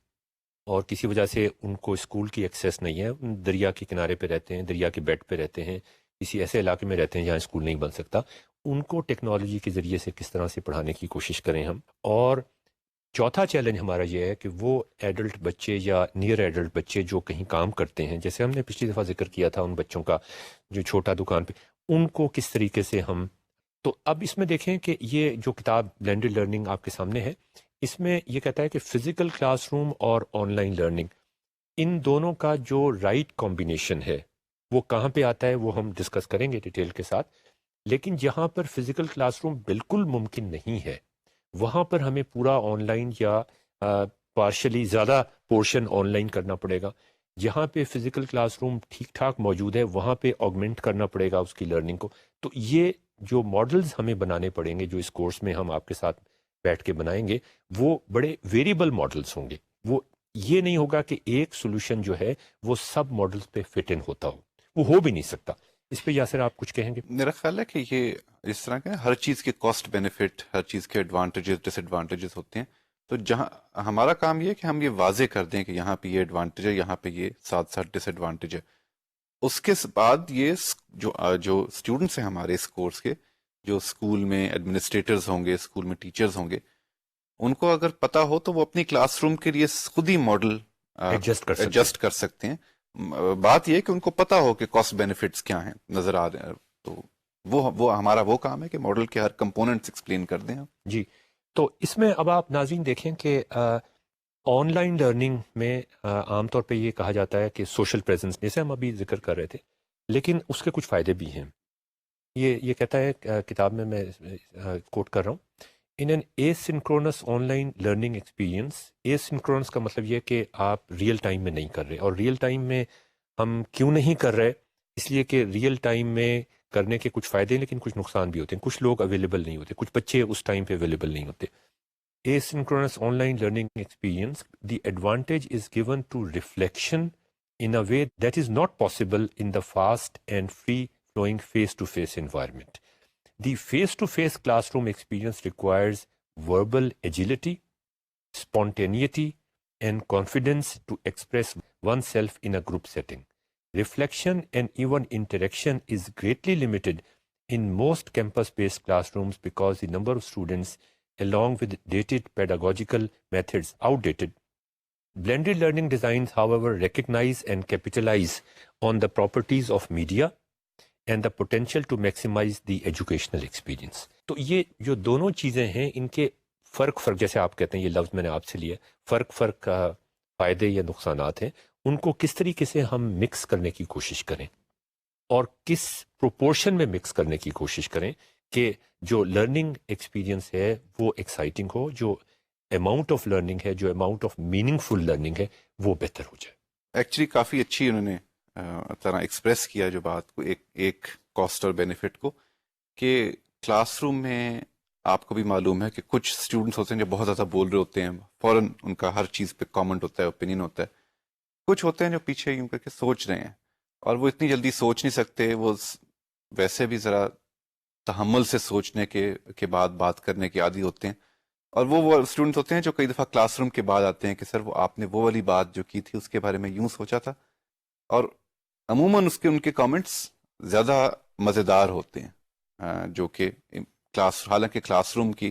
اور کسی وجہ سے ان کو اسکول کی ایکسیس نہیں ہے، دریا کے کنارے پہ رہتے ہیں، دریا کے بیڈ پہ رہتے ہیں، کسی ایسے علاقے میں رہتے ہیں جہاں اسکول نہیں بن سکتا، ان کو ٹیکنالوجی کے ذریعے سے کس طرح سے پڑھانے کی کوشش کریں ہم. اور چوتھا چیلنج ہمارا یہ ہے کہ وہ ایڈلٹ بچے یا نیئر ایڈلٹ بچے جو کہیں کام کرتے ہیں، جیسے ہم نے پچھلی دفعہ ذکر کیا تھا ان بچوں کا جو چھوٹا دکان پہ، ان کو کس طریقے سے ہم. تو اب اس میں دیکھیں کہ یہ جو کتاب بلینڈڈ لرننگ آپ کے سامنے ہے، اس میں یہ کہتا ہے کہ فزیکل کلاس روم اور آن لائن لرننگ، ان دونوں کا جو رائٹ کمبینیشن ہے وہ کہاں پہ آتا ہے وہ ہم ڈسکس کریں گے ڈیٹیل کے ساتھ. لیکن جہاں پر فزیکل کلاس روم بالکل ممکن نہیں ہے وہاں پر ہمیں پورا آن لائن یا پارشلی زیادہ پورشن آن لائن کرنا پڑے گا. جہاں پہ فزیکل کلاس روم ٹھیک ٹھاک موجود ہے وہاں پہ آگمنٹ کرنا پڑے گا اس کی لرننگ کو. تو یہ جو ماڈلز ہمیں بنانے پڑیں گے جو اس کورس میں ہم آپ کے ساتھ بیٹھ کے بنائیں گے وہ بڑے ویریبل ماڈلز ہوں گے. وہ یہ نہیں ہوگا کہ ایک سولوشن جو ہے وہ سب ماڈلز پہ فٹ ان ہوتا وہ ہو بھی نہیں سکتا. اس پہ یاسر آپ کچھ کہیں گے؟ میرا خیال ہے کہ یہ اس طرح کا ہر چیز کے کاسٹ بینیفٹ، ہر چیز کے ایڈوانٹیجز ڈس ایڈوانٹیجز ہوتے ہیں. تو جہاں ہمارا کام یہ ہے کہ ہم یہ واضح کر دیں کہ یہاں پہ یہ ایڈوانٹیج ہے، یہاں پہ یہ ساتھ ساتھ ڈس ایڈوانٹیج ہے. اس کے بعد یہ جو اسٹوڈنٹس ہیں ہمارے اس کورس کے، جو اسکول میں ایڈمنسٹریٹرز ہوں گے، اسکول میں ٹیچرز ہوں گے، ان کو اگر پتا ہو تو وہ اپنی کلاس روم کے لیے خود ہی ماڈل ایڈجسٹ کر سکتے ہیں. بات یہ ہے کہ ان کو پتا ہو کہ کاسٹ بینیفٹس کیا ہیں، نظر آ رہے ہیں. تو وہ ہمارا وہ کام ہے کہ ماڈل کے ہر کمپوننٹس ایکسپلین کر دیں. جی. تو اس میں اب آپ ناظرین دیکھیں کہ آن لائن لرننگ میں عام طور پہ یہ کہا جاتا ہے کہ سوشل پریزنس، جیسے ہم ابھی ذکر کر رہے تھے، لیکن اس کے کچھ فائدے بھی ہیں. یہ کہتا ہے کتاب میں کوٹ کر رہا ہوں، in an a synchronous on line learning experience. A synchronous کا مطلب یہ کہ آپ ریئل ٹائم میں نہیں کر رہے. اور ریئل ٹائم میں ہم کیوں نہیں کر رہے؟ اس لیے کہ ریئل ٹائم میں کرنے کے کچھ فائدے ہیں لیکن کچھ نقصان بھی ہوتے ہیں. کچھ لوگ اویلیبل نہیں ہوتے، کچھ بچے اس ٹائم پہ اویلیبل نہیں ہوتے. Asynchronous online learning experience, the advantage is given to reflection in a way that is not possible in the fast and free-flowing face-to-face environment. The face-to-face classroom experience requires verbal agility, spontaneity, and confidence to express oneself in a group setting. Reflection and even interaction is greatly limited in most campus-based classrooms because the number of students along with dated pedagogical methods outdated. Blended learning designs, however, recognize and capitalize on the properties of media and the potential to maximize the educational experience. تو یہ جو دونوں چیزیں ہیں ان کے فرق جیسے آپ کہتے ہیں، یہ لفظ میں نے آپ سے لیا، فرق فائدے یا نقصانات ہیں، ان کو کس طریقے سے ہم مکس کرنے کی کوشش کریں اور کس پروپورشن میں مکس کرنے کی کوشش کریں کہ جو لرننگ ایکسپیرینس ہے وہ ایکسائٹنگ ہو، جو اماؤنٹ آف لرننگ ہے، جو amount of meaningful learning ہے وہ بہتر ہو جائے. ایکچولی کافی اچھی انہوں نے طرح ایکسپریس کیا جو بات کو، ایک کاسٹ اور بینیفٹ کو، کہ کلاس روم میں آپ کو بھی معلوم ہے کہ کچھ اسٹوڈنٹس ہوتے ہیں جو بہت زیادہ بول رہے ہوتے ہیں، فوراً ان کا ہر چیز پہ کامنٹ ہوتا ہے، اوپینین ہوتا ہے. کچھ ہوتے ہیں جو پیچھے یوں کر کے سوچ رہے ہیں اور وہ اتنی جلدی سوچ نہیں سکتے، وہ ویسے بھی ذرا تحمل سے سوچنے کے بعد بات کرنے کے عادی ہوتے ہیں. اور وہ اسٹوڈنٹس ہوتے ہیں جو کئی دفعہ کلاس روم کے بعد آتے ہیں کہ سر وہ آپ نے وہ والی بات جو کی تھی اس کے بارے میں یوں سوچا تھا. اور عموماً ان کے کامنٹس زیادہ مزیدار ہوتے ہیں، جو کہ حالانکہ کلاس روم کی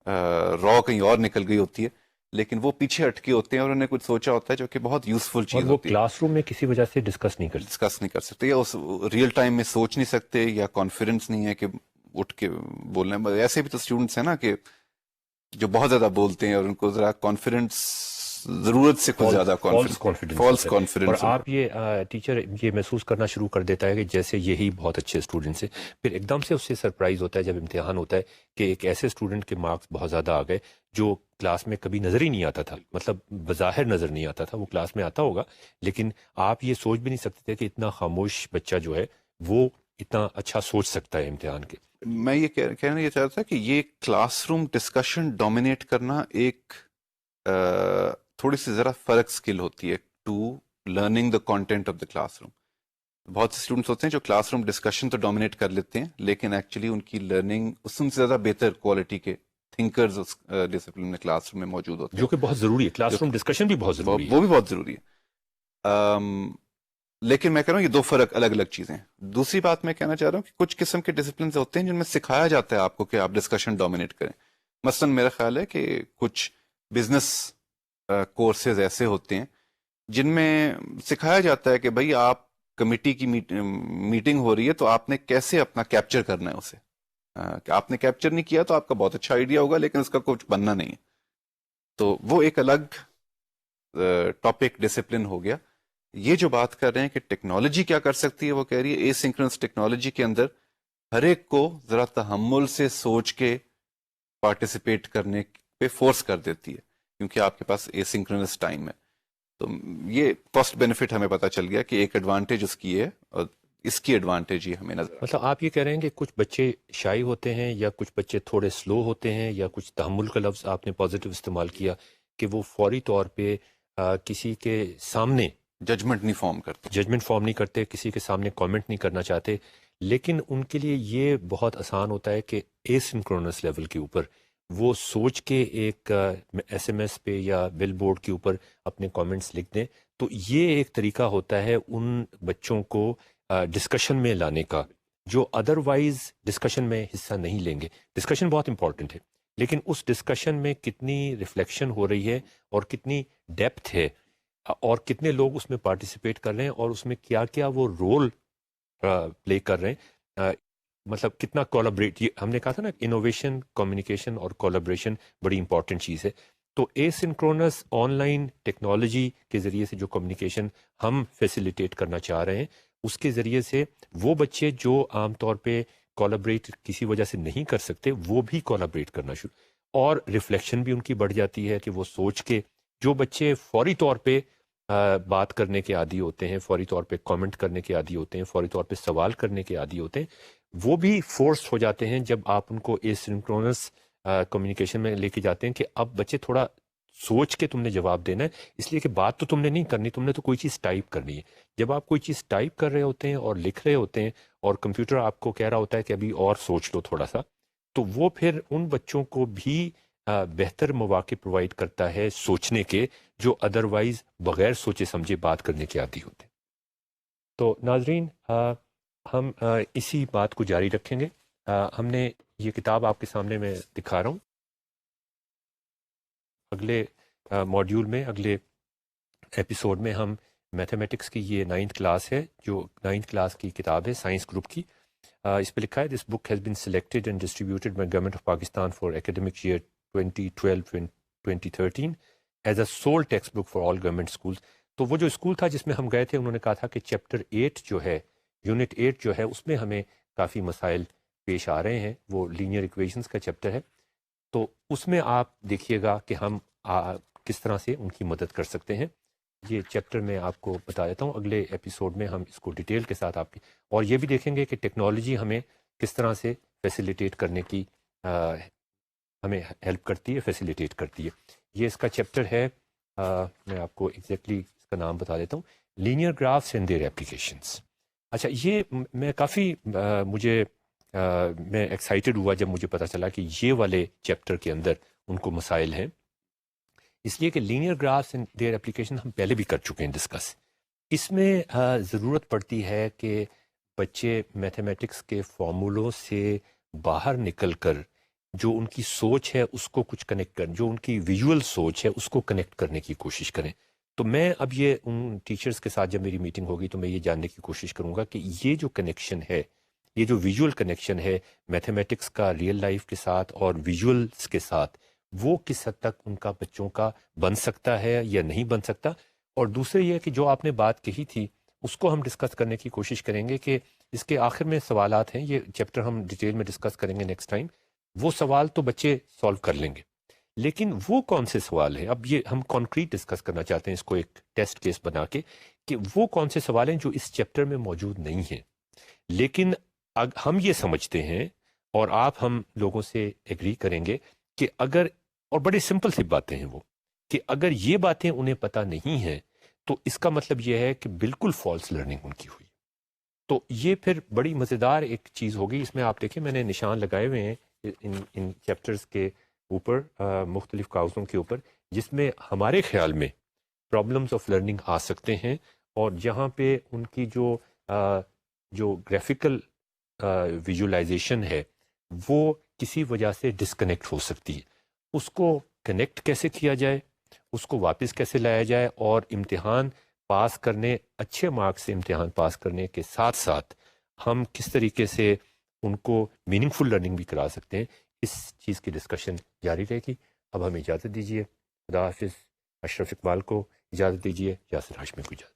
را کہیں اور نکل گئی ہوتی ہے، لیکن وہ پیچھے ہٹکے ہوتے ہیں اور انہوں نے کچھ سوچا ہوتا ہے جو کہ بہت یوزفل چیز ہوتی ہے. کلاس روم میں کسی وجہ سے ڈسکس نہیں کر سکتے، یا ریئل ٹائم میں سوچ نہیں سکتے، یا کانفیڈنس نہیں ہے کہ اٹھ کے بولنے. ایسے بھی تو اسٹوڈنٹس ہیں نا کہ جو بہت زیادہ بولتے ہیں اور ان کو ذرا کانفیڈنس ضرورت سے کچھ زیادہ فالس کانفیڈنس فالس کانفیڈنس، اور آپ یہ ٹیچر یہ محسوس کرنا شروع کر دیتا ہے کہ جیسے یہی بہت اچھے اسٹوڈنٹس ہیں، پھر ایک دم سے اس سے سرپرائز ہوتا ہے جب امتحان ہوتا ہے کہ ایک ایسے اسٹوڈنٹ کے مارکس بہت زیادہ آ گئے جو کلاس میں کبھی نظر ہی نہیں آتا تھا، مطلب بظاہر نظر نہیں آتا تھا، وہ کلاس میں آتا ہوگا لیکن آپ یہ سوچ بھی نہیں سکتے تھے کہ اتنا خاموش بچہ جو ہے وہ اتنا اچھا سوچ سکتا ہے امتحان کے۔ میں یہ کہنا یہ چاہتا تھا کہ یہ کلاس روم ڈسکشن ڈومینیٹ کرنا ایک تھوڑی سی ذرا فرق اسکل ہوتی ہے to learning the content of the classroom. بہت سے اسٹوڈنٹس ہوتے ہیں جو کلاس روم ڈسکشن تو ڈومینیٹ کر لیتے ہیں لیکن ایکچولی ان کی لرننگ اس سے زیادہ بہتر کوالٹی کے تھنکرز اس ڈسپلن میں کلاس روم میں موجود ہوتے ہیں، جو کہ بہت ضروری ہے، کلاس روم ڈسکشن بھی بہت ضروری ہے، وہ بھی بہت ضروری ہے۔ لیکن میں کہہ رہا ہوں یہ دو فرق الگ الگ چیزیں ہیں۔ دوسری بات میں کہنا چاہ رہا ہوں کہ کچھ قسم کے ڈسپلنز ہوتے ہیں جن میں سکھایا جاتا ہے آپ کو کہ آپ ڈسکشن ڈومینیٹ کریں۔ مثلا میرا خیال ہے کہ کچھ بزنس کورسز ایسے ہوتے ہیں جن میں سکھایا جاتا ہے کہ بھائی آپ کمیٹی کی میٹنگ ہو رہی ہے تو آپ نے کیسے اپنا کیپچر کرنا ہے اسے، کہ آپ نے کیپچر نہیں کیا تو آپ کا بہت اچھا آئیڈیا ہوگا لیکن اس کا کچھ بننا نہیں ہے، تو وہ ایک الگ ٹاپک ڈسپلن ہو گیا۔ یہ جو بات کر رہے ہیں کہ ٹیکنالوجی کیا کر سکتی ہے، وہ کہہ رہی ہے اے سنکرنس ٹیکنالوجی کے اندر ہر ایک کو ذرا تحمل سے سوچ کے پارٹیسپیٹ کرنے پہ فورس کر دیتی ہے کیونکہ آپ کے پاس اے سنکرنس ٹائم ہے۔ تو یہ کاسٹ بینیفٹ ہمیں پتہ چل گیا کہ ایک ایڈوانٹیج اس کی ہے اور اس کی ایڈوانٹیج یہ ہمیں نظر مطلب آپ یہ کہہ رہے ہیں کہ کچھ بچے شائی ہوتے ہیں یا کچھ بچے تھوڑے سلو ہوتے ہیں یا کچھ تحمل کا لفظ آپ نے پازیٹیو استعمال کیا کہ وہ فوری طور پہ کسی کے سامنے ججمنٹ نہیں فارم کرتے، کسی کے سامنے کامنٹ نہیں کرنا چاہتے، لیکن ان کے لیے یہ بہت آسان ہوتا ہے کہ اے سنکرونس لیول کے اوپر وہ سوچ کے ایک ایس ایم ایس پہ یا بل بورڈ کے اوپر اپنے کامنٹس لکھ دیں۔ تو یہ ایک طریقہ ہوتا ہے ان بچوں کو ڈسکشن میں لانے کا جو ادروائز ڈسکشن میں حصہ نہیں لیں گے۔ ڈسکشن بہت امپورٹنٹ ہے لیکن اس ڈسکشن میں کتنی ریفلیکشن ہو رہی ہے اور کتنی ڈیپتھ ہے اور کتنے لوگ اس میں پارٹیسپیٹ کر رہے ہیں اور اس میں کیا کیا وہ رول پلے کر رہے ہیں، مطلب کتنا کولابریٹ، ہم نے کہا تھا نا انوویشن، کمیونیکیشن اور کولابریشن بڑی امپورٹنٹ چیز ہے۔ تو اے سنکرونس آن لائن ٹیکنالوجی کے ذریعے سے جو کمیونیکیشن ہم فیسیلیٹیٹ کرنا چاہ رہے ہیں اس کے ذریعے سے وہ بچے جو عام طور پہ کولابریٹ کسی وجہ سے نہیں کر سکتے وہ بھی کولابریٹ کرنا شروع، اور ریفلیکشن بھی ان کی بڑھ جاتی ہے کہ وہ سوچ کے، جو بچے فوری طور پہ بات کرنے کے عادی ہوتے ہیں، فوری طور پہ کامنٹ کرنے کے عادی ہوتے ہیں، فوری طور پہ سوال کرنے کے عادی ہوتے ہیں، وہ بھی فورس ہو جاتے ہیں جب آپ ان کو اے سنکرونس کمیونیکیشن میں لے کے جاتے ہیں کہ اب بچے تھوڑا سوچ کے تم نے جواب دینا ہے، اس لیے کہ بات تو تم نے نہیں کرنی، تم نے تو کوئی چیز ٹائپ کرنی ہے۔ جب آپ کوئی چیز ٹائپ کر رہے ہوتے ہیں اور لکھ رہے ہوتے ہیں اور کمپیوٹر آپ کو کہہ رہا ہوتا ہے کہ ابھی اور سوچ لو تھوڑا سا، تو وہ پھر ان بچوں کو بھی بہتر مواقع پرووائڈ کرتا ہے سوچنے کے، جو ادروائز بغیر سوچے سمجھے بات کرنے کے عادی ہوتے ہیں۔ تو ناظرین ہم اسی بات کو جاری رکھیں گے۔ ہم نے یہ کتاب آپ کے سامنے میں دکھا رہا ہوں، اگلے ماڈیول میں، اگلے ایپیسوڈ میں ہم میتھمیٹکس کی یہ 9th کلاس ہے، جو 9th کلاس کی کتاب ہے سائنس گروپ کی۔ اس پہ لکھا ہے this book has been selected and distributed by government of Pakistan for academic year 2012-2013 as a sole text book for all government schools. تو وہ جو اسکول تھا جس میں ہم گئے تھے انہوں نے کہا تھا کہ چیپٹر 8 جو ہے، یونٹ 8 جو ہے، اس میں ہمیں کافی مسائل پیش آ رہے ہیں، وہ لینئر ایکویشنز کا چیپٹر ہے۔ تو اس میں آپ دیکھیے گا کہ ہم کس طرح سے ان کی مدد کر سکتے ہیں۔ یہ چیپٹر میں آپ کو بتا دیتا ہوں، اگلے ایپیسوڈ میں ہم اس کو ڈیٹیل کے ساتھ آپ کی، اور یہ بھی دیکھیں گے کہ ٹیکنالوجی ہمیں کس طرح سے فیسیلیٹیٹ کرنے کی ہمیں ہیلپ کرتی ہے، فیسیلیٹیٹ کرتی ہے۔ یہ اس کا چیپٹر ہے، میں آپ کو ایگزیکٹلی اس کا نام بتا دیتا ہوں، linear graphs and their applications. اچھا، یہ میں کافی میں ایکسائٹیڈ ہوا جب مجھے پتا چلا کہ یہ والے چیپٹر کے اندر ان کو مسائل ہیں، اس لیے کہ linear graphs and their application ہم پہلے بھی کر چکے ہیں ڈسکس۔ اس میں ضرورت پڑتی ہے کہ بچے میتھمیٹکس کے فارمولوں سے باہر نکل کر جو ان کی سوچ ہے اس کو کچھ کنیکٹ کر، جو ان کی ویژول سوچ ہے اس کو کنیکٹ کرنے کی کوشش کریں۔ تو میں اب یہ ان ٹیچرز کے ساتھ جب میری میٹنگ ہوگی تو میں یہ جاننے کی کوشش کروں گا کہ یہ جو کنیکشن ہے، یہ جو ویژول کنیکشن ہے میتھمیٹکس کا ریئل لائف کے ساتھ اور ویژولس کے ساتھ، وہ کس حد تک ان کا بچوں کا بن سکتا ہے یا نہیں بن سکتا. اور دوسرے یہ کہ جو آپ نے بات کہی تھی اس کو ہم ڈسکس کرنے کی کوشش کریں گے کہ اس کے آخر میں سوالات ہیں، یہ چیپٹر ہم ڈیٹیل میں ڈسکس کریں گے نیکسٹ ٹائم. وہ سوال تو بچے سولو کر لیں گے، لیکن وہ کون سے سوال ہیں، اب یہ ہم کانکریٹ ڈسکس کرنا چاہتے ہیں اس کو ایک ٹیسٹ کیس بنا کے، کہ وہ کون سے سوال ہیں جو اس چیپٹر میں موجود نہیں ہیں. لیکن ہم یہ سمجھتے ہیں اور آپ ہم لوگوں سے ایگری کریں گے کہ اگر، اور بڑے سمپل سی باتیں ہیں وہ، کہ اگر یہ باتیں انہیں پتہ نہیں ہیں تو اس کا مطلب یہ ہے کہ بالکل فالس لرننگ ان کی ہوئی. تو یہ پھر بڑی مزیدار ایک چیز ہوگی. اس میں آپ دیکھیں میں نے نشان لگائے ہوئے ہیں ان چیپٹرز کے اوپر، مختلف کاغذوں کے اوپر، جس میں ہمارے خیال میں پرابلمس آف لرننگ آ سکتے ہیں، اور جہاں پہ ان کی جو گرافیکل ویژولائزیشن ہے وہ کسی وجہ سے ڈسکنیکٹ ہو سکتی ہے. اس کو کنیکٹ کیسے کیا جائے، اس کو واپس کیسے لایا جائے، اور امتحان پاس کرنے، اچھے مارکس سے امتحان پاس کرنے کے ساتھ ساتھ ہم کس طریقے سے ان کو میننگ فل لرننگ بھی کرا سکتے ہیں، اس چیز کی ڈسکشن جاری رہے گی. اب ہمیں اجازت دیجیے. خدا حافظ. اشرف اقبال کو اجازت دیجیے. یاسر ہاشمی کو اجازت.